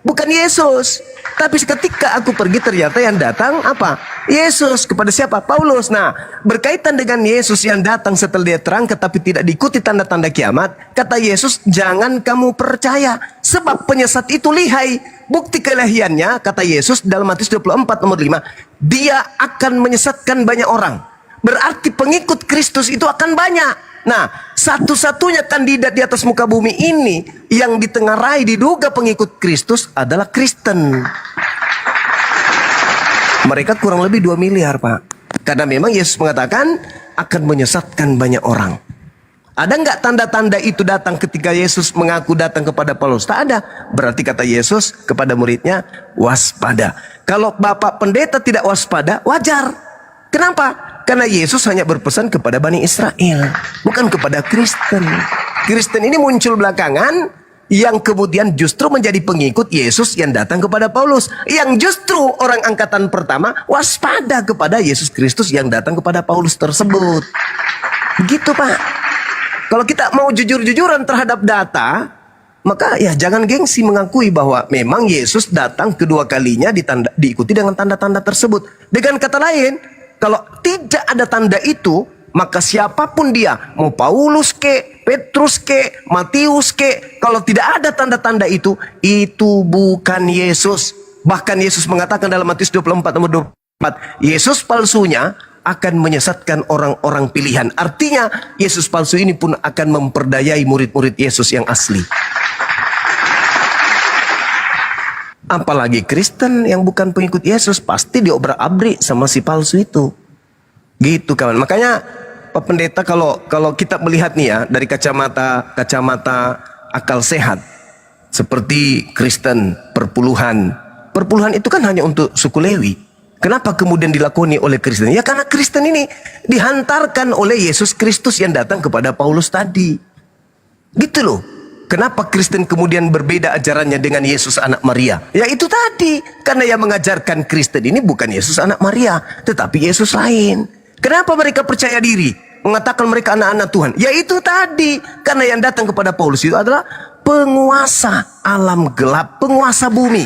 Bukan Yesus. Tapi ketika aku pergi ternyata yang datang apa? Yesus. Kepada siapa? Paulus. Nah, berkaitan dengan Yesus yang datang setelah dia terangkat tapi tidak diikuti tanda-tanda kiamat, kata Yesus, jangan kamu percaya. Sebab penyesat itu lihai. Bukti kelahiannya, kata Yesus dalam Matius 24 nomor 5, dia akan menyesatkan banyak orang. Berarti pengikut Kristus itu akan banyak. Nah, satu-satunya kandidat di atas muka bumi ini yang ditengarai diduga pengikut Kristus adalah Kristen. Mereka kurang lebih 2 miliar, Pak. Karena memang Yesus mengatakan akan menyesatkan banyak orang. Ada nggak tanda-tanda itu datang ketika Yesus mengaku datang kepada Paulus? Tak ada. Berarti kata Yesus kepada muridnya, waspada. Kalau Bapak Pendeta tidak waspada, wajar. Kenapa? Karena Yesus hanya berpesan kepada Bani Israel, bukan kepada Kristen. Kristen ini muncul belakangan yang kemudian justru menjadi pengikut Yesus yang datang kepada Paulus, yang justru orang angkatan pertama waspada kepada Yesus Kristus yang datang kepada Paulus tersebut. Begitu Pak. Kalau kita mau jujur-jujuran terhadap data, maka ya jangan gengsi mengakui bahwa memang Yesus datang kedua kalinya diikuti dengan tanda-tanda tersebut. Dengan kata lain, kalau tidak ada tanda itu, maka siapapun dia, mau Paulus ke, Petrus ke, Matius ke, kalau tidak ada tanda-tanda itu bukan Yesus. Bahkan Yesus mengatakan dalam Matius 24 nomor 24, Yesus palsunya akan menyesatkan orang-orang pilihan. Artinya Yesus palsu ini pun akan memperdayai murid-murid Yesus yang asli. Apalagi Kristen yang bukan pengikut Yesus pasti diobrak-abrik sama si palsu itu. Gitu kawan. Makanya Pak Pendeta, kalau kita melihat nih ya dari kacamata akal sehat, seperti Kristen perpuluhan itu kan hanya untuk suku Lewi. Kenapa kemudian dilakoni oleh Kristen? Ya karena Kristen ini dihantarkan oleh Yesus Kristus yang datang kepada Paulus tadi. Gitu loh. Kenapa Kristen kemudian berbeda ajarannya dengan Yesus anak Maria? Ya itu tadi, karena yang mengajarkan Kristen ini bukan Yesus anak Maria, tetapi Yesus lain. Kenapa mereka percaya diri? Mengatakan mereka anak-anak Tuhan. Ya itu tadi. Karena yang datang kepada Paulus itu adalah penguasa alam gelap. Penguasa bumi.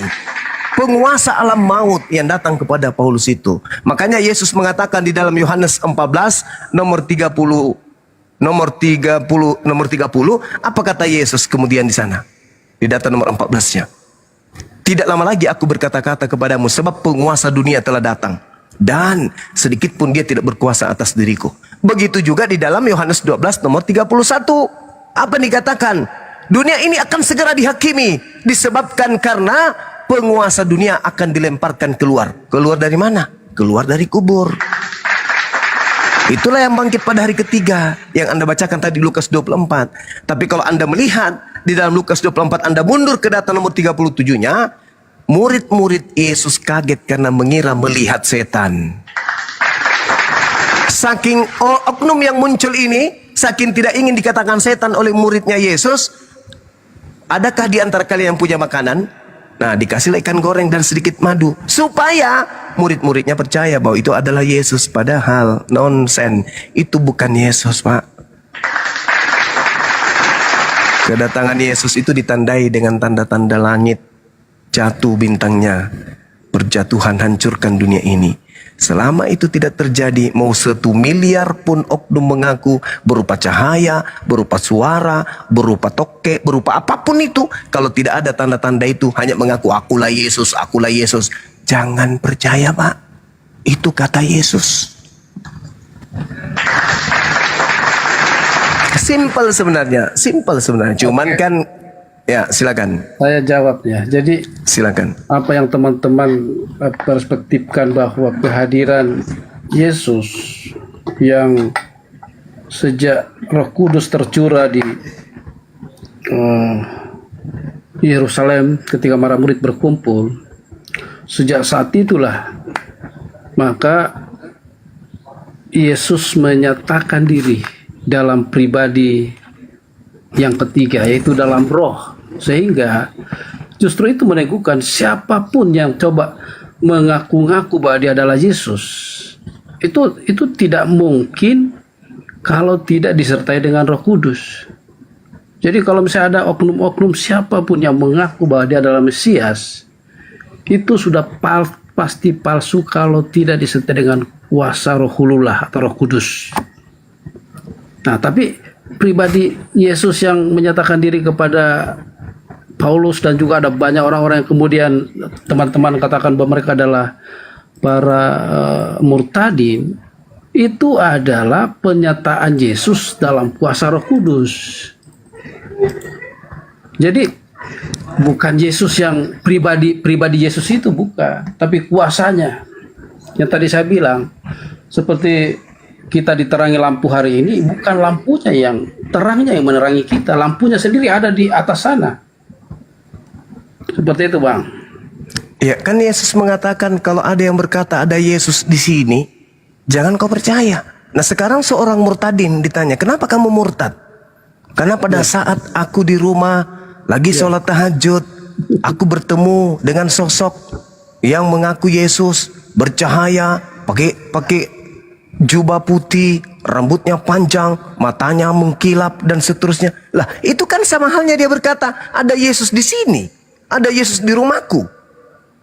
Penguasa alam maut yang datang kepada Paulus itu. Makanya Yesus mengatakan di dalam Yohanes 14 nomor 30. Apa kata Yesus kemudian di sana? Di data nomor 14-nya. Tidak lama lagi aku berkata-kata kepadamu, sebab penguasa dunia telah datang. Dan sedikit pun dia tidak berkuasa atas diriku. Begitu juga di dalam Yohanes 12 nomor 31. Apa dikatakan? Dunia ini akan segera dihakimi. Disebabkan karena penguasa dunia akan dilemparkan keluar. Keluar dari mana? Keluar dari kubur. Itulah yang bangkit pada hari ketiga. Yang Anda bacakan tadi Lukas 24. Tapi kalau Anda melihat di dalam Lukas 24, Anda mundur ke data nomor 37-nya. Murid-murid Yesus kaget karena mengira melihat setan. Saking oknum yang muncul ini, saking tidak ingin dikatakan setan oleh muridnya Yesus, adakah di antara kalian yang punya makanan? Nah, dikasih ikan goreng dan sedikit madu. Supaya murid-muridnya percaya bahwa itu adalah Yesus. Padahal nonsen, itu bukan Yesus, Pak. Kedatangan Yesus itu ditandai dengan tanda-tanda langit. Jatuh bintangnya, berjatuhan hancurkan dunia ini. Selama itu tidak terjadi, mau 1 miliar pun oknum mengaku berupa cahaya, berupa suara, berupa tokek, berupa apapun itu, kalau tidak ada tanda-tanda itu, hanya mengaku akulah Yesus, akulah Yesus. Jangan percaya, Pak. Itu kata Yesus. Simple sebenarnya. Cuman kan, ya silakan. Saya jawab ya. Jadi Silakan. apa yang teman-teman perspektifkan bahwa kehadiran Yesus yang sejak Roh Kudus tercurah di Yerusalem ketika para murid berkumpul, sejak saat itulah maka Yesus menyatakan diri dalam pribadi yang ketiga, yaitu dalam roh. Sehingga justru itu meneguhkan siapapun yang coba mengaku-ngaku bahwa dia adalah Yesus, itu tidak mungkin kalau tidak disertai dengan Roh Kudus. Jadi kalau misalnya ada oknum-oknum siapapun yang mengaku bahwa dia adalah Mesias, itu sudah pasti palsu kalau tidak disertai dengan kuasa Roh Hulullah atau Roh Kudus. Nah, tapi pribadi Yesus yang menyatakan diri kepada Paulus, dan juga ada banyak orang-orang yang kemudian teman-teman katakan bahwa mereka adalah para murtadin, itu adalah penyataan Yesus dalam kuasa Roh Kudus. Jadi bukan Yesus yang pribadi Yesus itu bukan, tapi kuasanya. Yang tadi saya bilang, seperti kita diterangi lampu hari ini, bukan lampunya yang terangnya yang menerangi kita, lampunya sendiri ada di atas sana. Seperti itu, Bang. Ya, kan Yesus mengatakan kalau ada yang berkata ada Yesus di sini, jangan kau percaya. Nah, sekarang seorang murtadin ditanya, kenapa kamu murtad? Karena pada saat aku di rumah lagi sholat tahajud, aku bertemu dengan sosok yang mengaku Yesus, bercahaya, pakai jubah putih, rambutnya panjang, matanya mengkilap dan seterusnya. Lah, itu kan sama halnya dia berkata, ada Yesus di sini, ada Yesus di rumahku.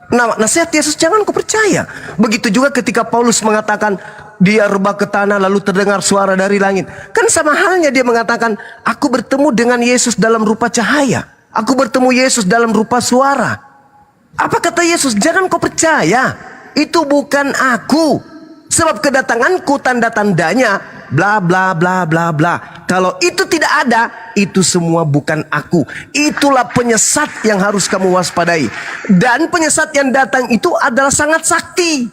Nah, nasihat Yesus jangan kau percaya. Begitu juga ketika Paulus mengatakan dia rebah ke tanah lalu terdengar suara dari langit. Kan sama halnya dia mengatakan, aku bertemu dengan Yesus dalam rupa cahaya. Aku bertemu Yesus dalam rupa suara. Apa kata Yesus? Jangan kau percaya. Itu bukan aku. Sebab kedatanganku tanda-tandanya bla bla bla bla bla. Kalau itu tidak ada, itu semua bukan aku. Itulah penyesat yang harus kamu waspadai. Dan penyesat yang datang itu adalah sangat sakti.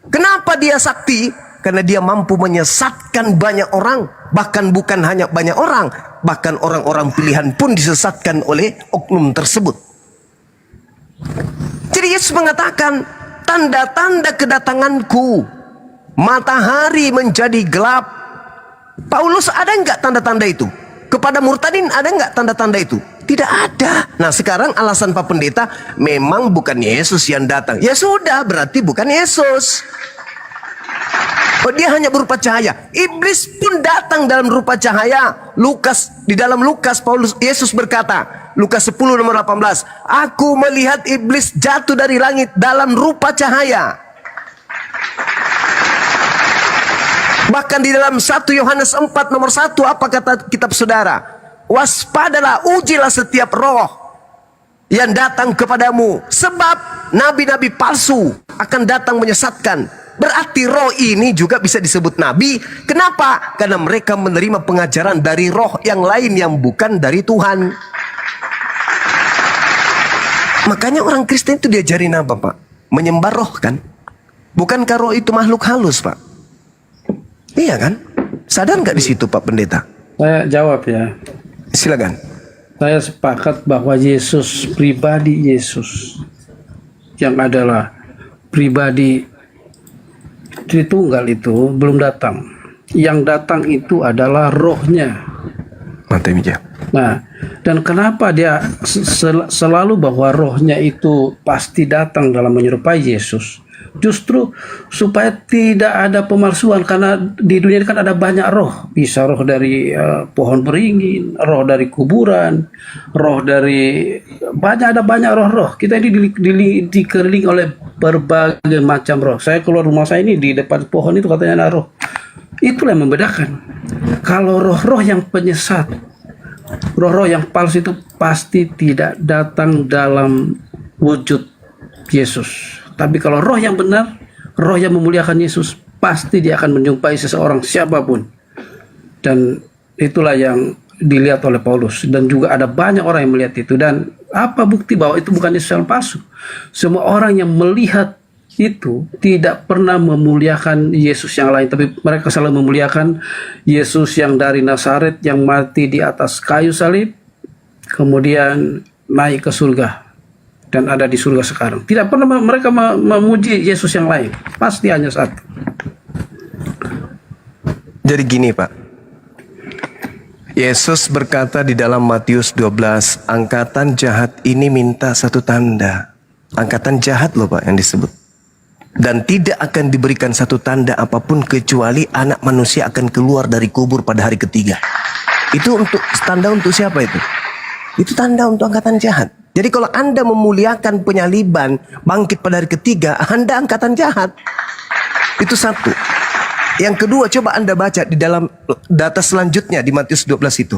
Kenapa dia sakti? Karena dia mampu menyesatkan banyak orang. Bahkan bukan hanya banyak orang, bahkan orang-orang pilihan pun disesatkan oleh oknum tersebut. Jadi Yesus mengatakan, tanda-tanda kedatanganku, matahari menjadi gelap. Paulus ada enggak tanda-tanda itu? Kepada murtadin ada enggak tanda-tanda itu? Tidak ada. Nah, sekarang alasan Pak Pendeta, memang bukan Yesus yang datang. Ya sudah, berarti bukan Yesus. Oh, dia hanya berupa cahaya. Iblis pun datang dalam rupa cahaya. Di dalam Lukas, Yesus berkata, Lukas 10 nomor 18, aku melihat iblis jatuh dari langit dalam rupa cahaya. Bahkan di dalam 1 Yohanes 4 nomor 1, apa kata kitab saudara? Waspadalah, ujilah setiap roh yang datang kepadamu, sebab nabi-nabi palsu akan datang menyesatkan. Berarti roh ini juga bisa disebut nabi. Kenapa? Karena mereka menerima pengajaran dari roh yang lain yang bukan dari Tuhan. Makanya orang Kristen itu diajarin apa, Pak? Menyembah roh kan? Bukankah roh itu makhluk halus, Pak? Iya kan? Sadar nggak di situ, Pak Pendeta? Saya jawab ya. Silakan. Saya sepakat bahwa Yesus, pribadi Yesus, yang adalah pribadi Tritunggal itu belum datang. Yang datang itu adalah rohnya. Mantap ya. Nah, dan kenapa dia selalu bahwa rohnya itu pasti datang dalam menyerupai Yesus? Justru supaya tidak ada pemalsuan, karena di dunia ini kan ada banyak roh. Bisa roh dari pohon beringin, roh dari kuburan, roh dari ada banyak roh-roh. Kita ini dikelilingi oleh berbagai macam roh. Saya keluar rumah saya ini, di depan pohon itu katanya ada roh. Itulah yang membedakan. Kalau roh-roh yang penyesat, roh-roh yang palsu itu pasti tidak datang dalam wujud Yesus. Tapi kalau roh yang benar, roh yang memuliakan Yesus, pasti dia akan menjumpai seseorang siapapun. Dan itulah yang dilihat oleh Paulus. Dan juga ada banyak orang yang melihat itu. Dan apa bukti bahwa itu bukan Yesus yang palsu? Semua orang yang melihat itu tidak pernah memuliakan Yesus yang lain. Tapi mereka selalu memuliakan Yesus yang dari Nazaret, yang mati di atas kayu salib, kemudian naik ke surga dan ada di surga sekarang. Tidak pernah mereka memuji Yesus yang lain. Pasti hanya satu. Jadi gini, Pak. Yesus berkata di dalam Matius 12, angkatan jahat ini minta satu tanda. Angkatan jahat loh, Pak, yang disebut. Dan tidak akan diberikan satu tanda apapun kecuali anak manusia akan keluar dari kubur pada hari ketiga. Itu tanda untuk siapa itu? Itu tanda untuk angkatan jahat. Jadi kalau Anda memuliakan penyaliban, bangkit pada hari ketiga, Anda angkatan jahat. Itu satu. Yang kedua, coba Anda baca di dalam data selanjutnya di Matius 12 itu.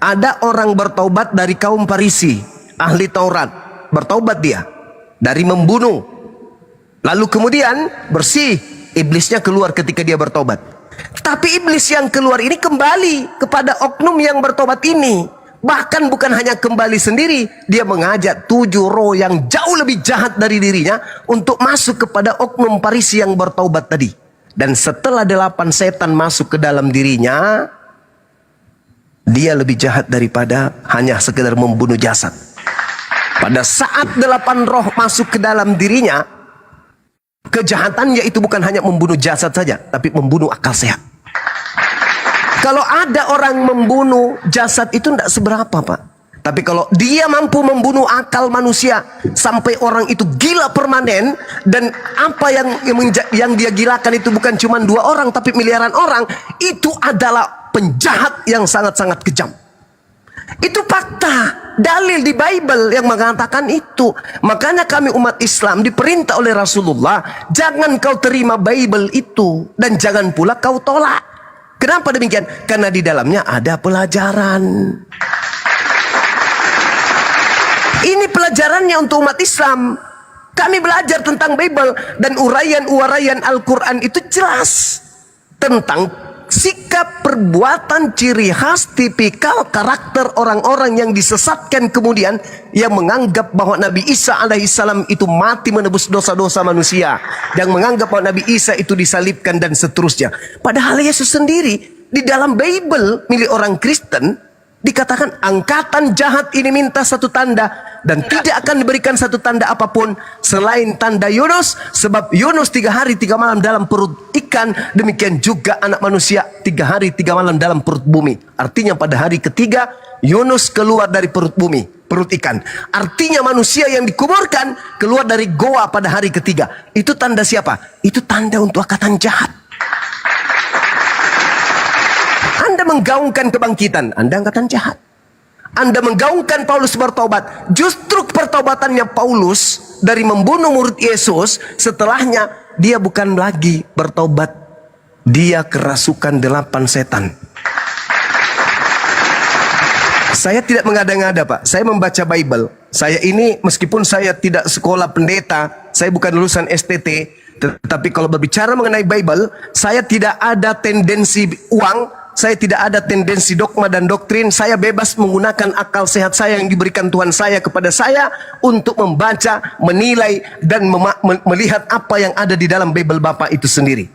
Ada orang bertaubat dari kaum Farisi, ahli Taurat. Bertaubat dia dari membunuh. Lalu kemudian bersih, iblisnya keluar ketika dia bertobat. Tapi iblis yang keluar ini kembali kepada oknum yang bertobat ini. Bahkan bukan hanya kembali sendiri, dia mengajak 7 roh yang jauh lebih jahat dari dirinya untuk masuk kepada oknum Farisi yang bertaubat tadi. Dan setelah 8 setan masuk ke dalam dirinya, dia lebih jahat daripada hanya sekedar membunuh jasad. Pada saat 8 roh masuk ke dalam dirinya, kejahatannya itu bukan hanya membunuh jasad saja, tapi membunuh akal sehat. Kalau ada orang membunuh jasad itu tidak seberapa, Pak. Tapi kalau dia mampu membunuh akal manusia sampai orang itu gila permanen, dan apa yang dia gilakan itu bukan cuma 2 orang tapi miliaran orang, itu adalah penjahat yang sangat-sangat kejam. Itu fakta, dalil di Bible yang mengatakan itu. Makanya kami umat Islam diperintah oleh Rasulullah, jangan kau terima Bible itu dan jangan pula kau tolak. Kenapa demikian? Karena di dalamnya ada pelajaran. Ini pelajarannya untuk umat Islam. Kami belajar tentang Bible dan uraian-uraian Al-Quran itu jelas tentang sikap, perbuatan, ciri khas, tipikal karakter orang-orang yang disesatkan kemudian, yang menganggap bahwa Nabi Isa alaihissalam itu mati menebus dosa-dosa manusia, yang menganggap bahwa Nabi Isa itu disalibkan dan seterusnya. Padahal Yesus sendiri di dalam Bible milik orang Kristen dikatakan angkatan jahat ini minta satu tanda dan tidak akan diberikan satu tanda apapun selain tanda Yunus, sebab Yunus 3 hari 3 malam dalam perut ikan, demikian juga anak manusia 3 hari 3 malam dalam perut bumi. Artinya pada hari ketiga Yunus keluar dari perut bumi, perut ikan. Artinya manusia yang dikuburkan keluar dari goa pada hari ketiga. Itu tanda siapa? Itu tanda untuk angkatan jahat. Anda menggaungkan kebangkitan, Anda angkatan jahat. Anda menggaungkan Paulus bertobat. Justru pertobatannya Paulus dari membunuh murid Yesus, setelahnya dia bukan lagi bertobat, dia kerasukan 8 setan. Saya tidak mengada-ngada, Pak. Saya membaca Bible. Saya ini meskipun saya tidak sekolah pendeta, saya bukan lulusan STT, tetapi kalau berbicara mengenai Bible, saya tidak ada tendensi uang. Saya tidak ada tendensi dogma dan doktrin. Saya bebas menggunakan akal sehat saya yang diberikan Tuhan saya kepada saya untuk membaca, menilai, dan melihat apa yang ada di dalam Bible Bapak itu sendiri.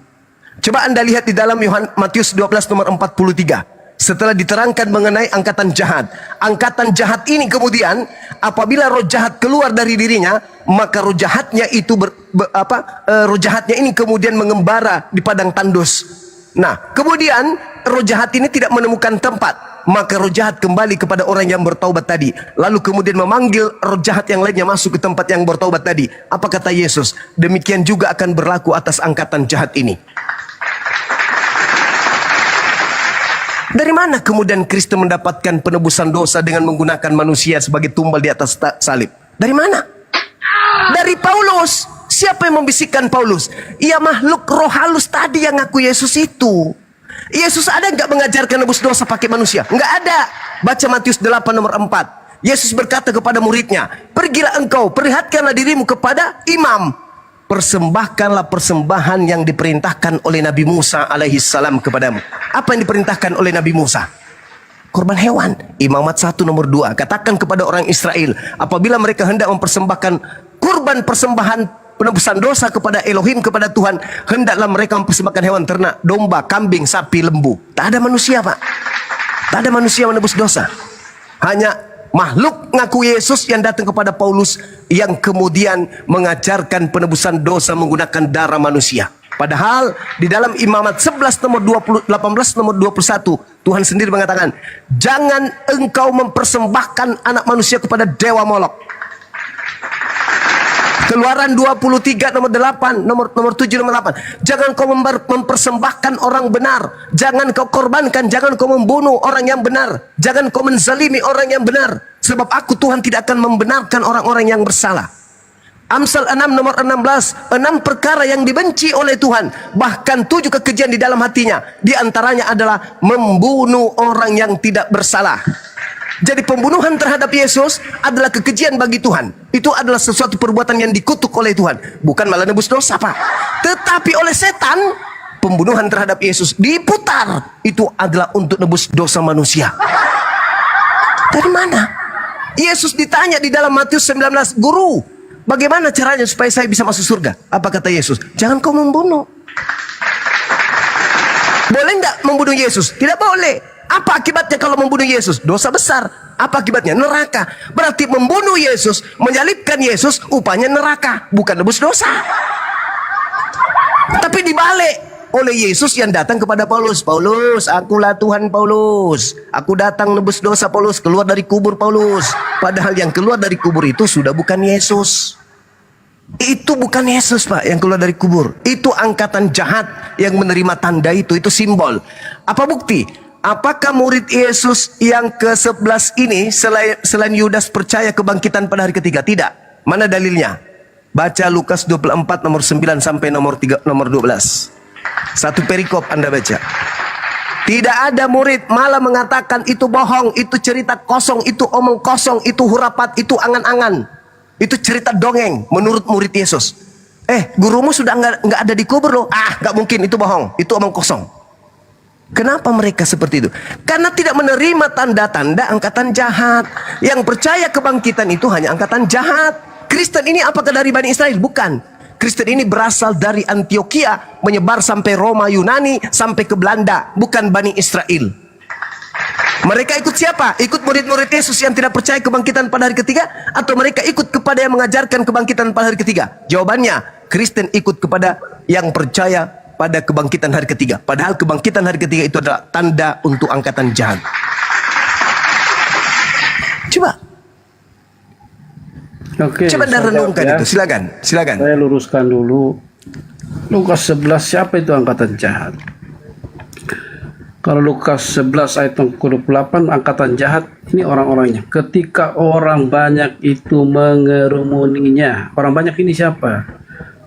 Coba Anda lihat di dalam Matius 12 nomor 43. Setelah diterangkan mengenai angkatan jahat. Angkatan jahat ini kemudian apabila roh jahat keluar dari dirinya, maka roh jahatnya itu roh jahatnya ini kemudian mengembara di padang tandus. Nah, kemudian roh jahat ini tidak menemukan tempat, maka roh jahat kembali kepada orang yang bertaubat tadi. Lalu kemudian memanggil roh jahat yang lainnya masuk ke tempat yang bertaubat tadi. Apa kata Yesus? Demikian juga akan berlaku atas angkatan jahat ini. Dari mana kemudian Kristus mendapatkan penebusan dosa dengan menggunakan manusia sebagai tumbal di atas salib? Dari mana? Dari Paulus. Siapa yang membisikkan Paulus? Ia makhluk roh halus tadi yang ngaku Yesus itu. Yesus ada nggak mengajarkan nebus dosa pakai manusia? Nggak ada. Baca Matius 8 nomor 4. Yesus berkata kepada muridnya, pergilah engkau, perlihatkanlah dirimu kepada imam. Persembahkanlah persembahan yang diperintahkan oleh Nabi Musa alaihissalam kepadamu. Apa yang diperintahkan oleh Nabi Musa? Korban hewan. Imamat 1 nomor 2. Katakan kepada orang Israel, apabila mereka hendak mempersembahkan kurban persembahan penebusan dosa kepada Elohim, kepada Tuhan, hendaklah mereka mempersembahkan hewan ternak, domba, kambing, sapi, lembu. Tak ada manusia, Pak. Tak ada manusia menebus dosa. Hanya makhluk ngaku Yesus yang datang kepada Paulus, yang kemudian mengajarkan penebusan dosa menggunakan darah manusia. Padahal di dalam Imamat 11 nomor 18 nomor 21, Tuhan sendiri mengatakan, jangan engkau mempersembahkan anak manusia kepada dewa Molok. Keluaran 23 nomor 8, nomor 7 nomor 8. Jangan kau mempersembahkan orang benar. Jangan kau korbankan, jangan kau membunuh orang yang benar. Jangan kau menzalimi orang yang benar. Sebab aku Tuhan tidak akan membenarkan orang-orang yang bersalah. Amsal 6 nomor 16. 6 perkara yang dibenci oleh Tuhan. Bahkan 7 kekejian di dalam hatinya. Di antaranya adalah membunuh orang yang tidak bersalah. Jadi pembunuhan terhadap Yesus adalah kekejian bagi Tuhan. Itu adalah sesuatu perbuatan yang dikutuk oleh Tuhan. Bukan malah nebus dosa, Pak. Tetapi oleh setan, pembunuhan terhadap Yesus diputar. Itu adalah untuk nebus dosa manusia. Dari mana? Yesus ditanya di dalam Matius 19, Guru, bagaimana caranya supaya saya bisa masuk surga? Apa kata Yesus? Jangan kau membunuh. Boleh nggak membunuh Yesus? Tidak boleh. Apa akibatnya kalau membunuh Yesus? Dosa besar. Apa akibatnya? Neraka. Berarti membunuh Yesus, menyalibkan Yesus, upahnya neraka, bukan nebus dosa. Tapi dibalik, oleh Yesus yang datang kepada Paulus. Paulus, akulah Tuhan Paulus. Aku datang nebus dosa Paulus, keluar dari kubur Paulus. Padahal yang keluar dari kubur itu sudah bukan Yesus. Itu bukan Yesus, Pak, yang keluar dari kubur. Itu angkatan jahat yang menerima tanda itu simbol. Apa bukti? Apakah murid Yesus yang ke-11 ini selain Yudas percaya kebangkitan pada hari ketiga? Tidak. Mana dalilnya? Baca Lukas 24 nomor 9 sampai nomor 12. Satu perikop Anda baca. Tidak ada murid malah mengatakan itu bohong, itu cerita kosong, itu omong kosong, itu hurapat, itu angan-angan. Itu cerita dongeng menurut murid Yesus. Gurumu sudah nggak ada di kubur loh. Nggak mungkin, itu bohong, itu omong kosong. Kenapa mereka seperti itu? Karena tidak menerima tanda-tanda angkatan jahat. Yang percaya kebangkitan itu hanya angkatan jahat. Kristen ini apakah dari Bani Israel? Bukan. Kristen ini berasal dari Antioquia, menyebar sampai Roma, Yunani, sampai ke Belanda. Bukan Bani Israel. Mereka ikut siapa? Ikut murid-murid Yesus yang tidak percaya kebangkitan pada hari ketiga? Atau mereka ikut kepada yang mengajarkan kebangkitan pada hari ketiga? Jawabannya, Kristen ikut kepada yang percaya pada kebangkitan hari ketiga. Padahal kebangkitan hari ketiga itu adalah tanda untuk angkatan jahat. Coba Anda renungkan itu. Silakan. Saya luruskan dulu. Lukas 11, siapa itu angkatan jahat? Kalau Lukas 11 ayat 28, angkatan jahat ini orang-orangnya. Ketika orang banyak itu mengerumuninya. Orang banyak ini siapa?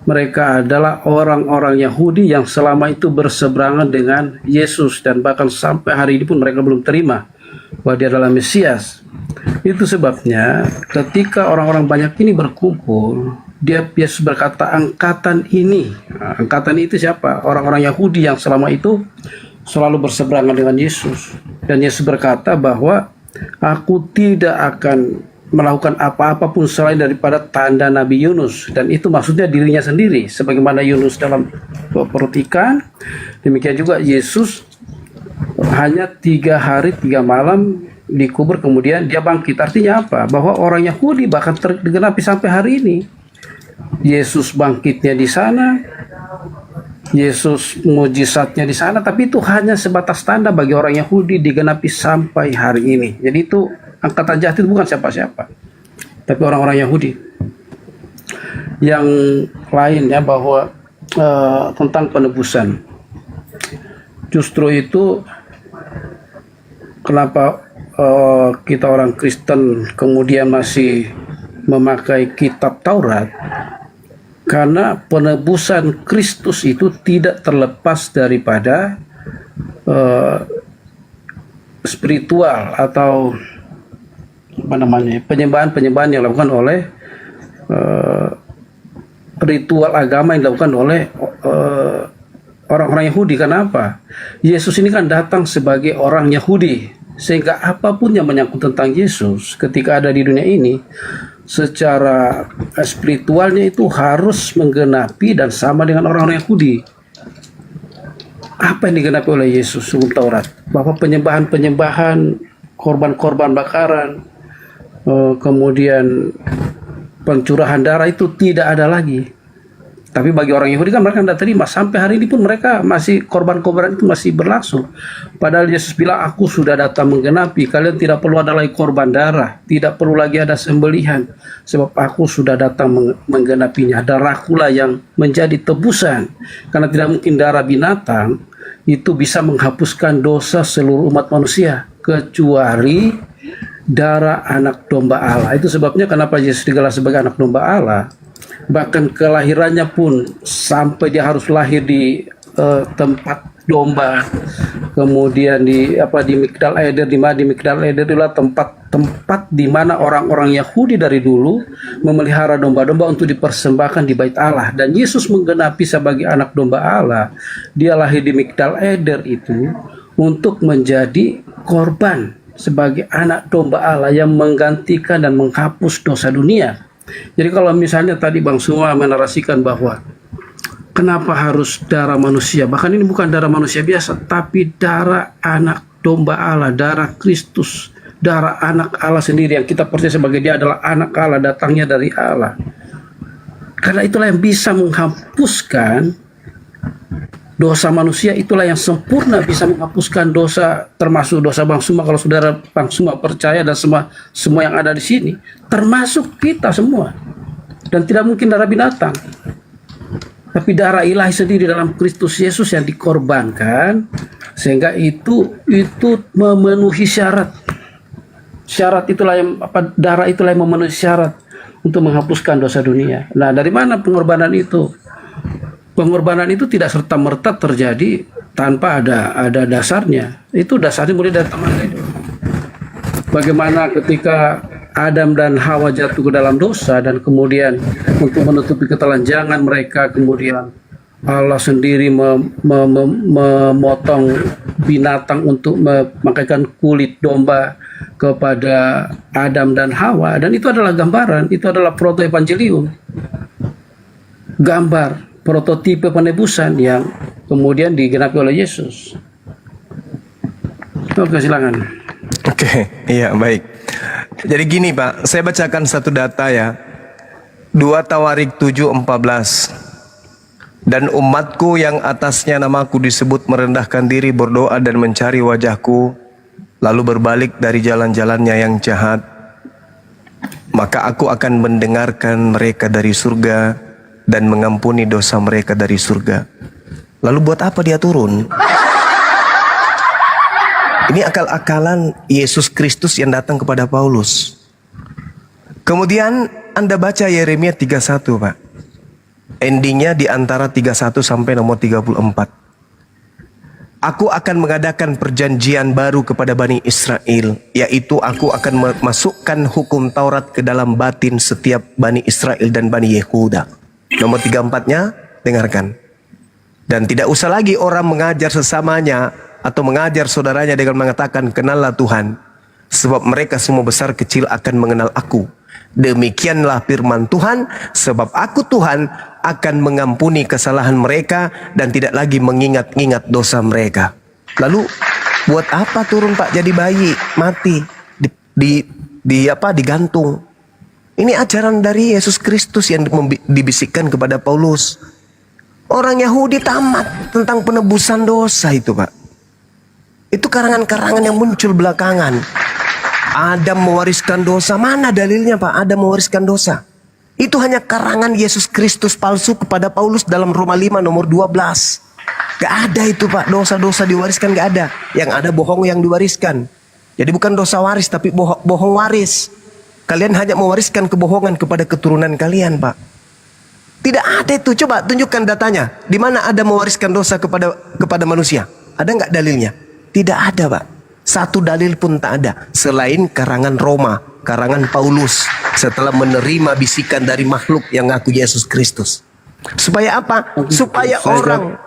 Mereka adalah orang-orang Yahudi yang selama itu berseberangan dengan Yesus. Dan bahkan sampai hari ini pun mereka belum terima bahwa dia adalah Mesias. Itu sebabnya ketika orang-orang banyak ini berkumpul, Yesus berkata angkatan ini. Angkatan itu siapa? Orang-orang Yahudi yang selama itu selalu berseberangan dengan Yesus. Dan Yesus berkata bahwa aku tidak akan melakukan apa-apa pun selain daripada tanda Nabi Yunus. Dan itu maksudnya dirinya sendiri. Sebagaimana Yunus dalam perut ikan, demikian juga Yesus hanya 3 hari 3 malam dikubur, kemudian dia bangkit. Artinya apa? Bahwa orang Yahudi bahkan digenapi sampai hari ini. Yesus bangkitnya di sana, Yesus mujizatnya di sana, tapi itu hanya sebatas tanda bagi orang Yahudi, digenapi sampai hari ini. Jadi itu angkatan jahat itu bukan siapa-siapa, tapi orang-orang Yahudi. Yang lainnya bahwa tentang penebusan, justru itu kenapa kita orang Kristen kemudian masih memakai kitab Taurat? Karena penebusan Kristus itu tidak terlepas daripada spiritual atau penyembahan-penyembahan yang dilakukan oleh ritual agama yang dilakukan oleh orang-orang Yahudi. Kenapa? Yesus ini kan datang sebagai orang Yahudi, sehingga apapun yang menyangkut tentang Yesus ketika ada di dunia ini, secara spiritualnya itu harus menggenapi dan sama dengan orang-orang Yahudi. Apa yang digenapi oleh Yesus sebelum Taurat? Bahwa penyembahan-penyembahan, korban-korban bakaran, kemudian pencurahan darah itu tidak ada lagi. Tapi bagi orang Yahudi kan mereka tidak terima. Sampai hari ini pun mereka masih, korban-korban itu masih berlangsung. Padahal Yesus bilang, aku sudah datang menggenapi. Kalian tidak perlu ada lagi korban darah. Tidak perlu lagi ada sembelihan. Sebab aku sudah datang menggenapinya. Darahkulah yang menjadi tebusan. Karena tidak mungkin darah binatang itu bisa menghapuskan dosa seluruh umat manusia. Kecuali darah anak domba Allah. Itu sebabnya kenapa Yesus digelar sebagai anak domba Allah. Bahkan kelahirannya pun sampai dia harus lahir di tempat domba, kemudian di Migdal Eder. Di Migdal Eder itulah tempat di mana orang-orang Yahudi dari dulu memelihara domba-domba untuk dipersembahkan di Bait Allah. Dan Yesus menggenapi sebagai anak domba Allah. Dia lahir di Migdal Eder itu untuk menjadi korban sebagai anak domba Allah yang menggantikan dan menghapus dosa dunia. Jadi kalau misalnya tadi Bang Suma menarasikan bahwa kenapa harus darah manusia, bahkan ini bukan darah manusia biasa, tapi darah anak domba Allah, darah Kristus, darah anak Allah sendiri yang kita percaya sebagai dia adalah anak Allah, datangnya dari Allah. Karena itulah yang bisa menghapuskan Dosa manusia itulah yang sempurna bisa menghapuskan dosa, termasuk dosa Bang Suma. Kalau saudara Bang Suma percaya, dan semua yang ada di sini, termasuk kita semua. Dan tidak mungkin darah binatang, tapi darah ilahi sendiri dalam Kristus Yesus yang dikorbankan, sehingga itu memenuhi syarat. Syarat itulah yang darah itulah yang memenuhi syarat untuk menghapuskan dosa dunia. Nah, dari mana pengorbanan itu? Pengorbanan itu tidak serta-merta terjadi tanpa ada dasarnya. Itu dasarnya mulai dari Taman Eden. Bagaimana ketika Adam dan Hawa jatuh ke dalam dosa, dan kemudian untuk menutupi ketelanjangan mereka, kemudian Allah sendiri memotong binatang untuk memakaikan kulit domba kepada Adam dan Hawa. Dan itu adalah gambaran, itu adalah proto-evangelium. Gambar prototipe penebusan yang kemudian digenapi oleh Yesus. Oke, silakan. Oke, iya baik. Jadi gini Pak, saya bacakan satu data ya. 2 Tawarik 7:14. Dan umatku yang atasnya namaku disebut merendahkan diri, berdoa dan mencari wajahku, lalu berbalik dari jalan-jalannya yang jahat, maka aku akan mendengarkan mereka dari surga dan mengampuni dosa mereka dari surga. Lalu buat apa dia turun? Ini akal-akalan Yesus Kristus yang datang kepada Paulus. Kemudian Anda baca Yeremia 31 Pak. Endingnya di antara 31 sampai nomor 34. Aku akan mengadakan perjanjian baru kepada Bani Israel, yaitu aku akan memasukkan hukum Taurat ke dalam batin setiap Bani Israel dan Bani Yehuda. Nomor 34-nya, dengarkan. Dan tidak usah lagi orang mengajar sesamanya atau mengajar saudaranya dengan mengatakan, kenallah Tuhan, sebab mereka semua besar kecil akan mengenal aku. Demikianlah firman Tuhan, sebab aku Tuhan akan mengampuni kesalahan mereka dan tidak lagi mengingat-ingat dosa mereka. Lalu buat apa turun Pak jadi bayi mati digantung? Ini ajaran dari Yesus Kristus yang dibisikkan kepada Paulus. Orang Yahudi tamat tentang penebusan dosa itu Pak. Itu karangan-karangan yang muncul belakangan. Adam mewariskan dosa. Mana dalilnya Pak Adam mewariskan dosa? Itu hanya karangan Yesus Kristus palsu kepada Paulus dalam Roma 5 nomor 12. Gak ada itu Pak, dosa-dosa diwariskan gak ada. Yang ada bohong yang diwariskan. Jadi bukan dosa waris tapi bohong waris. Kalian hanya mewariskan kebohongan kepada keturunan kalian Pak. Tidak ada itu. Coba tunjukkan datanya. Di mana Adam mewariskan dosa kepada manusia? Ada nggak dalilnya? Tidak ada Pak. Satu dalil pun tak ada. Selain karangan Roma, karangan Paulus. Setelah menerima bisikan dari makhluk yang ngaku Yesus Kristus. Supaya apa? Supaya orang...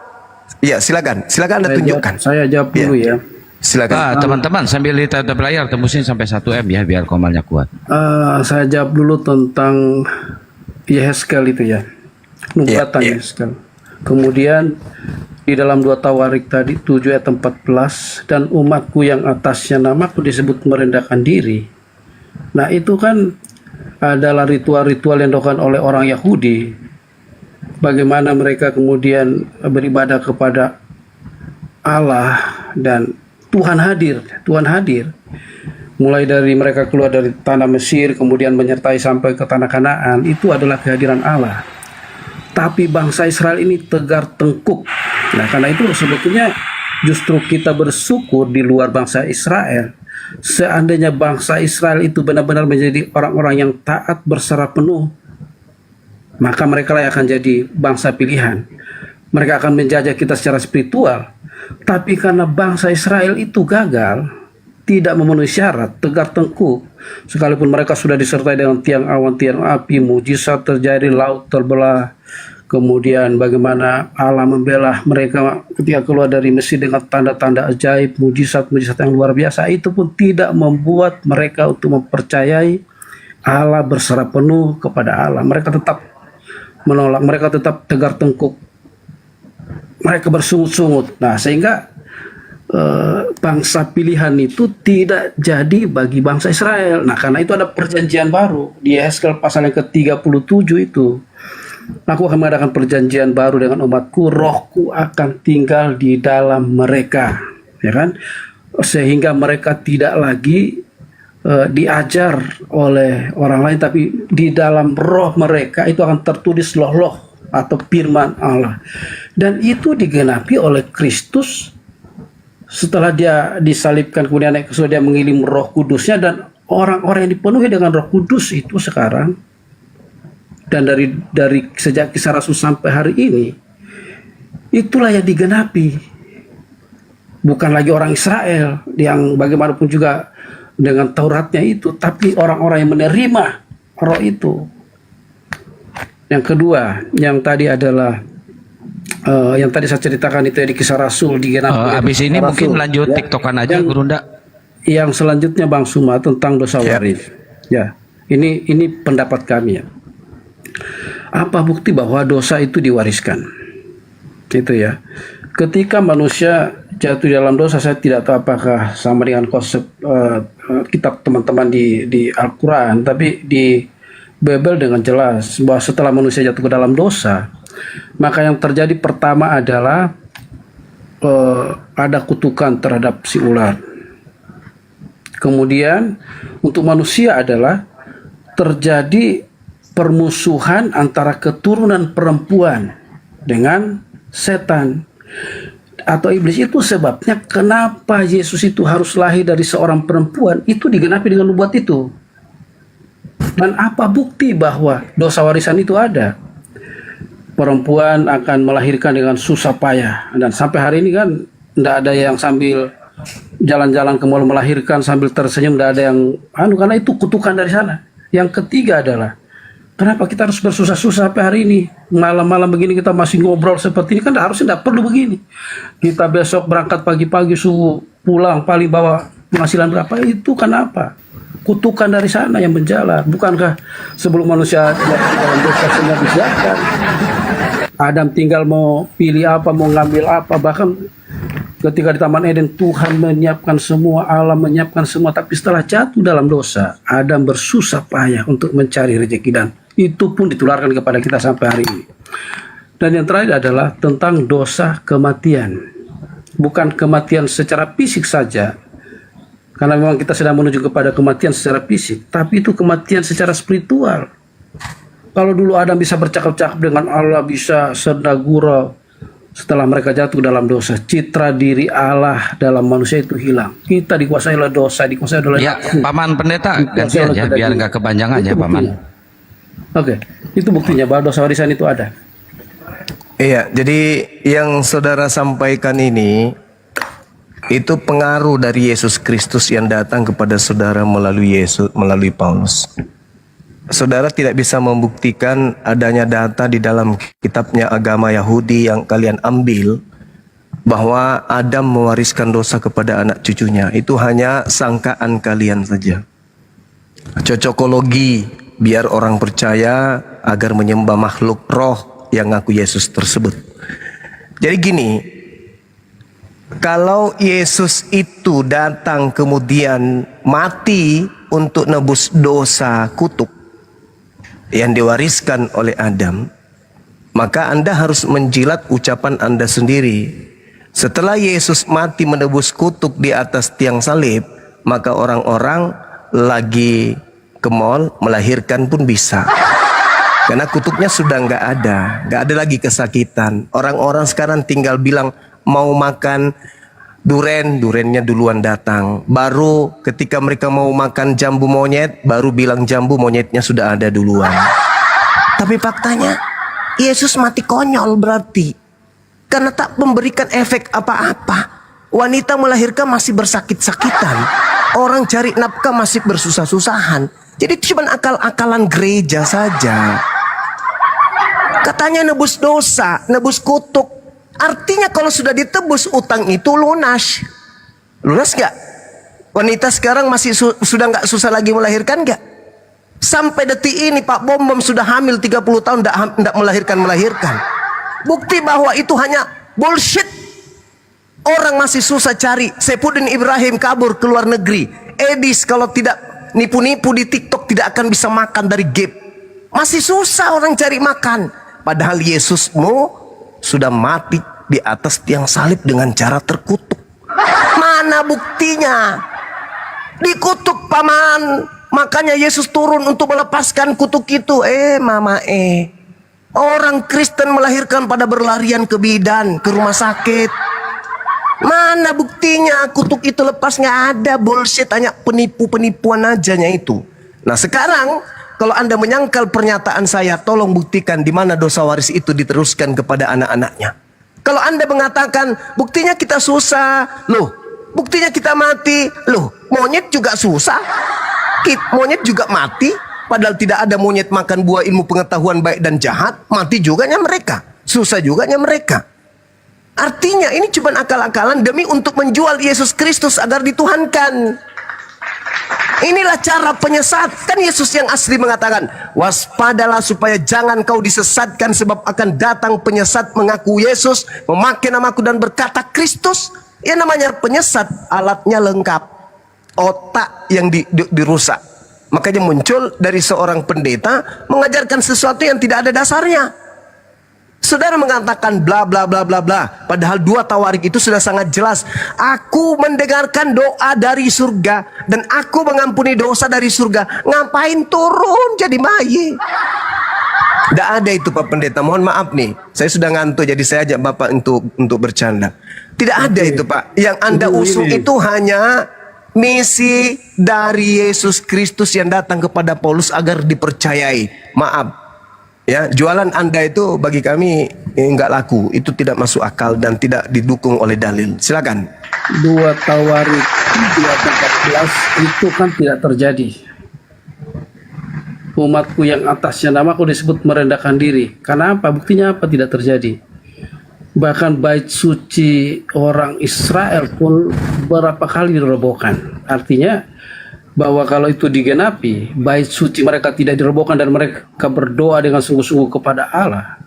Ya silakan Anda tunjukkan. Saya jawab dulu ya. Silakan. Teman-teman sambil lihat layar tembusin sampai 1 M ya, biar komalnya kuat. Saya jawab dulu tentang Yehezkel itu ya. Nubuatan Yehezkel. Kemudian di dalam 2 Tawarik tadi 7 ayat 14, dan umatku yang atasnya namaku disebut merendahkan diri. Nah itu kan adalah ritual-ritual yang dilakukan oleh orang Yahudi. Bagaimana mereka kemudian beribadah kepada Allah dan Tuhan hadir. Mulai dari mereka keluar dari tanah Mesir, kemudian menyertai sampai ke tanah Kanaan, itu adalah kehadiran Allah. Tapi bangsa Israel ini tegar tengkuk. Nah, karena itu sebetulnya justru kita bersyukur di luar bangsa Israel. Seandainya bangsa Israel itu benar-benar menjadi orang-orang yang taat berserah penuh, maka mereka lah akan jadi bangsa pilihan. Mereka akan menjajah kita secara spiritual. Tapi karena bangsa Israel itu gagal, tidak memenuhi syarat, tegar tengkuk, sekalipun mereka sudah disertai dengan tiang awan, tiang api, mujizat terjadi, laut terbelah, kemudian bagaimana Allah membela mereka ketika keluar dari Mesir dengan tanda-tanda ajaib, mujizat-mujizat yang luar biasa, itu pun tidak membuat mereka untuk mempercayai Allah, berserah penuh kepada Allah. Mereka tetap menolak, mereka tetap tegar tengkuk, mereka bersungut-sungut. Nah, sehingga bangsa pilihan itu tidak jadi bagi bangsa Israel. Nah, karena itu ada perjanjian baru di Yehezkel pasal yang ke-37 itu. Aku akan mengadakan perjanjian baru dengan umatku, rohku akan tinggal di dalam mereka, ya kan? Sehingga mereka tidak lagi diajar oleh orang lain, tapi di dalam roh mereka itu akan tertulis loh atau firman Allah. Dan itu digenapi oleh Kristus setelah dia disalibkan, kemudian naik ke surga, dia mengirim Roh Kudusnya, dan orang-orang yang dipenuhi dengan Roh Kudus itu sekarang, dan dari sejak Kisah Rasul sampai hari ini, itulah yang digenapi. Bukan lagi orang Israel yang bagaimanapun juga dengan Tauratnya itu, tapi orang-orang yang menerima roh itu. Yang kedua, yang tadi adalah yang tadi saya ceritakan itu ya, di Kisah Rasul digenapi. Habis ini Rasul, mungkin lanjut ya. TikTokan aja, Yang- Guru Nda. Yang selanjutnya Bang Suma tentang dosa waris. Ya, ini pendapat kami ya. Apa bukti bahwa dosa itu diwariskan? Itu ya. Ketika manusia jatuh dalam dosa, saya tidak tahu apakah sama dengan konsep kitab teman-teman di Al-Quran, tapi di Bible dengan jelas bahwa setelah manusia jatuh ke dalam dosa, maka yang terjadi pertama adalah ada kutukan terhadap si ular. Kemudian untuk manusia adalah terjadi permusuhan antara keturunan perempuan dengan setan atau iblis. Itu sebabnya kenapa Yesus itu harus lahir dari seorang perempuan, itu digenapi dengan nubuat itu. Dan apa bukti bahwa dosa warisan itu ada? Perempuan akan melahirkan dengan susah payah, dan sampai hari ini kan tidak ada yang sambil jalan-jalan ke mall melahirkan sambil tersenyum, tidak ada yang karena itu kutukan dari sana. Yang ketiga adalah kenapa kita harus bersusah-susah sampai hari ini? Malam-malam begini kita masih ngobrol seperti ini, kan harusnya tidak perlu begini. Kita besok berangkat pagi-pagi, subuh pulang paling bawa penghasilan berapa, itu kenapa? Kutukan dari sana yang menjalar. Bukankah sebelum manusia dalam dosa sudah disiapkan? Adam tinggal mau pilih apa, mau ngambil apa. Bahkan ketika di Taman Eden Tuhan menyiapkan semua, Allah menyiapkan semua. Tapi setelah jatuh dalam dosa, Adam bersusah payah untuk mencari rezeki, dan itu pun ditularkan kepada kita sampai hari ini. Dan yang terakhir adalah tentang dosa kematian. Bukan kematian secara fisik saja, karena memang kita sedang menuju kepada kematian secara fisik, tapi itu kematian secara spiritual. Kalau dulu Adam bisa bercakap-cakap dengan Allah, bisa serdagurau, setelah mereka jatuh dalam dosa, citra diri Allah dalam manusia itu hilang. Kita dikuasai oleh dosa, dikuasai oleh Ya, Paman Pendeta, gantian ya, biar nggak kepanjangan ya, Paman. Oke, itu buktinya bahwa dosa warisan itu ada. Iya, jadi yang saudara sampaikan ini itu pengaruh dari Yesus Kristus yang datang kepada saudara melalui Paulus. Saudara tidak bisa membuktikan adanya data di dalam kitabnya agama Yahudi yang kalian ambil bahwa Adam mewariskan dosa kepada anak cucunya. Itu hanya sangkaan kalian saja. Cocokologi biar orang percaya agar menyembah makhluk roh yang ngaku Yesus tersebut. Jadi gini, kalau Yesus itu datang kemudian mati untuk nebus dosa kutuk yang diwariskan oleh Adam, maka Anda harus menjilat ucapan Anda sendiri. Setelah Yesus mati menebus kutuk di atas tiang salib, maka orang-orang lagi ke mall melahirkan pun bisa. Karena kutuknya sudah nggak ada lagi kesakitan. Orang-orang sekarang tinggal bilang mau makan durennya duluan datang. Baru ketika mereka mau makan jambu monyet, baru bilang jambu monyetnya sudah ada duluan. Tapi faktanya, Yesus mati konyol berarti. Karena tak memberikan efek apa-apa. Wanita melahirkan masih bersakit-sakitan. Orang cari nafkah masih bersusah-susahan. Jadi itu cuma akal-akalan gereja saja. Katanya nebus dosa, nebus kutuk. Artinya kalau sudah ditebus utang itu lunas. Lunas gak? Wanita sekarang masih sudah gak susah lagi melahirkan gak? Sampai detik ini Pak Bom sudah hamil 30 tahun gak melahirkan. Bukti bahwa itu hanya bullshit. Orang masih susah cari. Saipudin Ibrahim kabur ke luar negeri. Edis kalau tidak nipu-nipu di TikTok tidak akan bisa makan dari Gap. Masih susah orang cari makan. Padahal Yesusmu sudah mati di atas tiang salib dengan cara terkutuk. Mana buktinya? Dikutuk paman. Makanya Yesus turun untuk melepaskan kutuk itu. Mama orang Kristen melahirkan pada berlarian ke bidan, ke rumah sakit. Mana buktinya kutuk itu lepas? Nggak ada, bullshit, hanya penipu-penipuan ajanya itu. Nah sekarang kalau Anda menyangkal pernyataan saya, tolong buktikan di mana dosa waris itu diteruskan kepada anak-anaknya. Kalau Anda mengatakan buktinya kita susah, loh buktinya kita mati, loh monyet juga susah, monyet juga mati. Padahal tidak ada monyet makan buah ilmu pengetahuan baik dan jahat, mati juganya mereka, susah juganya mereka. Artinya ini cuma akal-akalan demi untuk menjual Yesus Kristus agar dituhankan. Inilah cara penyesat. Kan Yesus yang asli mengatakan, waspadalah supaya jangan kau disesatkan, sebab akan datang penyesat mengaku Yesus, memakai namaku dan berkata Kristus. Ya namanya penyesat, alatnya lengkap, otak yang dirusak. Makanya muncul dari seorang pendeta mengajarkan sesuatu yang tidak ada dasarnya. Saudara mengatakan bla bla bla bla bla, padahal 2 Tawarik itu sudah sangat jelas. Aku mendengarkan doa dari surga dan aku mengampuni dosa dari surga. Ngapain turun jadi bayi? Tidak ada itu Pak Pendeta. Mohon maaf nih, saya sudah ngantuk jadi saya ajak Bapak untuk bercanda. Tidak ada itu Pak. Yang Anda usung itu hanya misi dari Yesus Kristus yang datang kepada Paulus agar dipercayai. Maaf. Ya, jualan Anda itu bagi kami enggak laku. Itu tidak masuk akal dan tidak didukung oleh dalil. Silakan. 2 Tawarik 3:14 itu kan tidak terjadi. Umatku yang atasnya namaku disebut merendahkan diri. Karena apa? Buktinya apa? Tidak terjadi. Bahkan bait suci orang Israel pun berapa kali dirobohkan. Artinya bahwa kalau itu digenapi, bait suci mereka tidak dirobohkan dan mereka berdoa dengan sungguh-sungguh kepada Allah.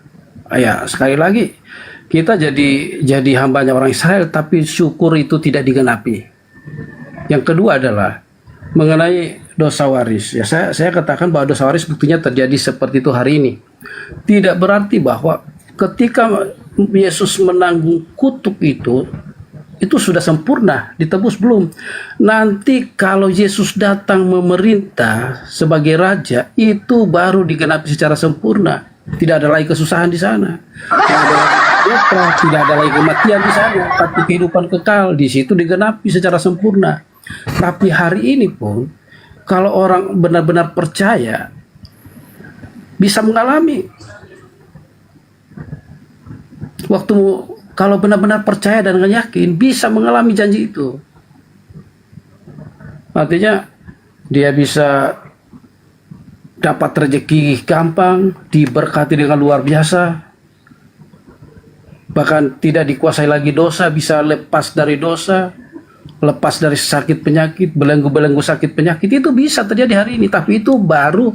Ya, sekali lagi kita jadi hambanya orang Israel, tapi syukur itu tidak digenapi. Yang kedua adalah mengenai dosa waris. Ya, saya katakan bahwa dosa waris buktinya terjadi seperti itu hari ini. Tidak berarti bahwa ketika Yesus menanggung kutuk itu sudah sempurna, ditebus belum. Nanti kalau Yesus datang memerintah sebagai raja, itu baru digenapi secara sempurna. Tidak ada lagi kesusahan di sana. Tidak ada lagi kematian di sana, tapi kehidupan kekal di situ digenapi secara sempurna. Tapi hari ini pun, kalau orang benar-benar percaya, bisa mengalami. Kalau benar-benar percaya dan yakin, bisa mengalami janji itu. Artinya dia bisa dapat rezeki gampang, diberkati dengan luar biasa, bahkan tidak dikuasai lagi dosa, bisa lepas dari dosa, lepas dari sakit penyakit, belenggu-belenggu sakit penyakit. Itu bisa terjadi hari ini, tapi itu baru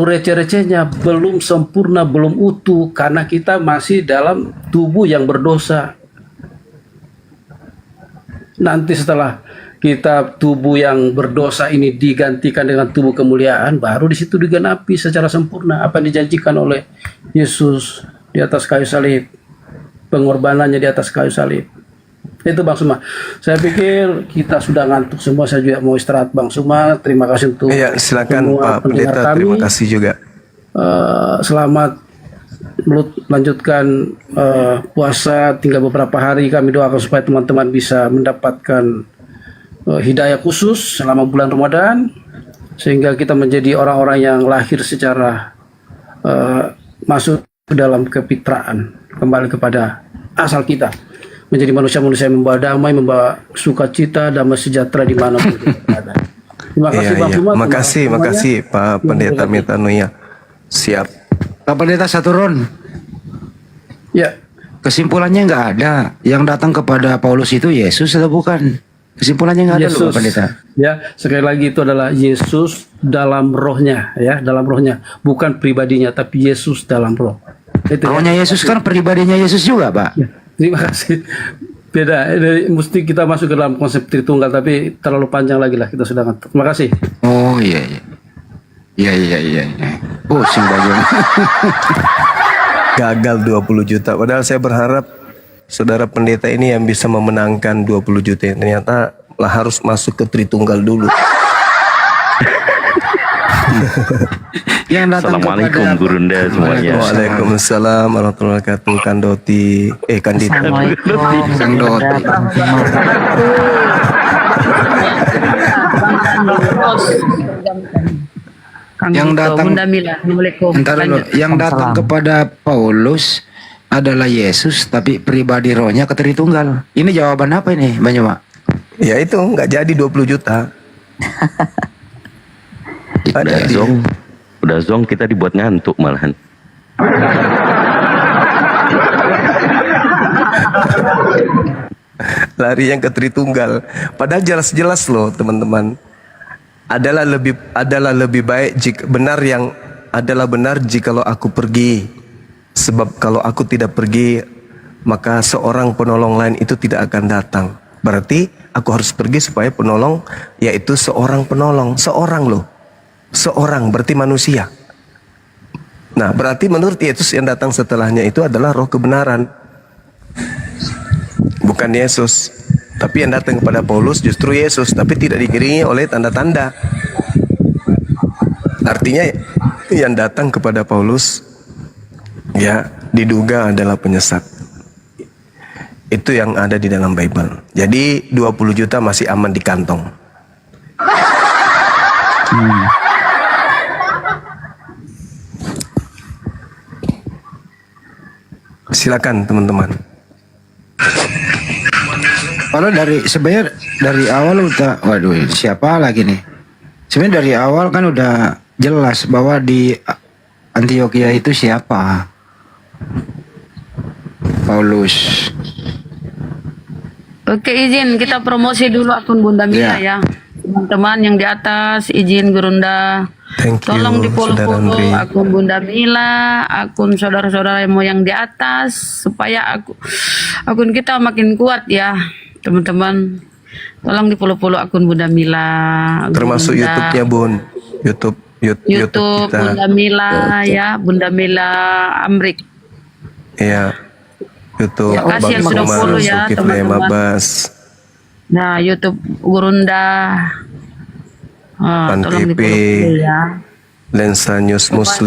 receh-recehnya, belum sempurna, belum utuh, karena kita masih dalam tubuh yang berdosa. Nanti setelah kita tubuh yang berdosa ini digantikan dengan tubuh kemuliaan, baru di situ digenapi secara sempurna apa yang dijanjikan oleh Yesus di atas kayu salib, pengorbanannya di atas kayu salib. Itu Bang Suma. Saya pikir kita sudah ngantuk semua. Saya juga mau istirahat Bang Suma. Terima kasih untuk silakan Pak Pendeta. Terima kasih juga. Selamat melanjutkan puasa. Tinggal beberapa hari, kami doakan supaya teman-teman bisa mendapatkan hidayah khusus selama bulan Ramadan, sehingga kita menjadi orang-orang yang lahir secara masuk ke dalam kefitraan, kembali kepada asal kita, menjadi manusia-manusia yang membawa damai, membawa sukacita, damai sejahtera di mana pun kita berada. Terima kasih Bang Suma. Terima kasih Pak Pendeta Metanoia. Siap. Pak Pendeta Saturun. Ya. Kesimpulannya nggak ada. Yang datang kepada Paulus itu Yesus atau bukan? Kesimpulannya nggak ada loh Pak Pendeta. Ya, sekali lagi itu adalah Yesus dalam rohnya, ya, dalam rohnya, bukan pribadinya, tapi Yesus dalam roh. Itu rohnya ya. Yesus kan pribadinya Yesus juga, Pak. Ya, terima kasih. Beda, ini mesti kita masuk ke dalam konsep Tritunggal, tapi terlalu panjang lagi lah, kita sudah ngantuk. Terima kasih. Oh iya. Pusing bagaimana. gagal 20 juta. Padahal saya berharap saudara pendeta ini yang bisa memenangkan 20 juta. Ternyata lah harus masuk ke Tritunggal dulu. Yang datang Assalamualaikum kepada Gurunda semuanya. Waalaikumsalam warahmatullahi wabarakatuh. Kandoti, Kandita. Sang Doti. Yang datang Bunda Mila, Assalamualaikum. Entar dulu, yang datang kepada Paulus adalah Yesus, tapi pribadi rohnya ke Tritunggal. Ini jawaban apa ini, Banyuma? Ya itu nggak jadi 20 juta. Udah zong kita dibuat ngantuk malahan. Lari yang ke Tritunggal. Padahal jelas-jelas loh teman-teman. Adalah lebih baik jika benar jikalau aku pergi. Sebab kalau aku tidak pergi, maka seorang penolong lain itu tidak akan datang. Berarti aku harus pergi supaya penolong, yaitu seorang penolong, seorang loh. Seorang berarti manusia. Nah, berarti menurut Yesus yang datang setelahnya itu adalah roh kebenaran. Bukan Yesus. Tapi yang datang kepada Paulus justru Yesus, tapi tidak diiringi oleh tanda-tanda. Artinya yang datang kepada Paulus ya diduga adalah penyesat. Itu yang ada di dalam Bible. Jadi 20 juta masih aman di kantong. Silakan teman-teman. Kalau sebenarnya dari awal udah, waduh, siapa lagi nih? Sebenarnya dari awal kan udah jelas bahwa di Antioquia itu siapa? Paulus. Oke, izin kita promosi dulu akun Bunda Mila ya. Teman-teman yang di atas, izin Gurunda. Thank you, Tolong di Saudara follow Andri. akun Bunda Mila, akun saudara-saudara yang di atas, supaya akun kita makin kuat ya, teman-teman. Tolong di follow akun Bunda Mila. Termasuk Bunda. YouTube-nya Bun. YouTube YouTube kita. Bunda Mila ya, Bunda Mila Amrik. Iya. YouTube Ya, kasih yang sudah Umar, follow ya, Zulkifli teman-teman. Mabas, Nah, YouTube Gurunda. Pan Tolong di TV, follow ya. Lensa News Muslim.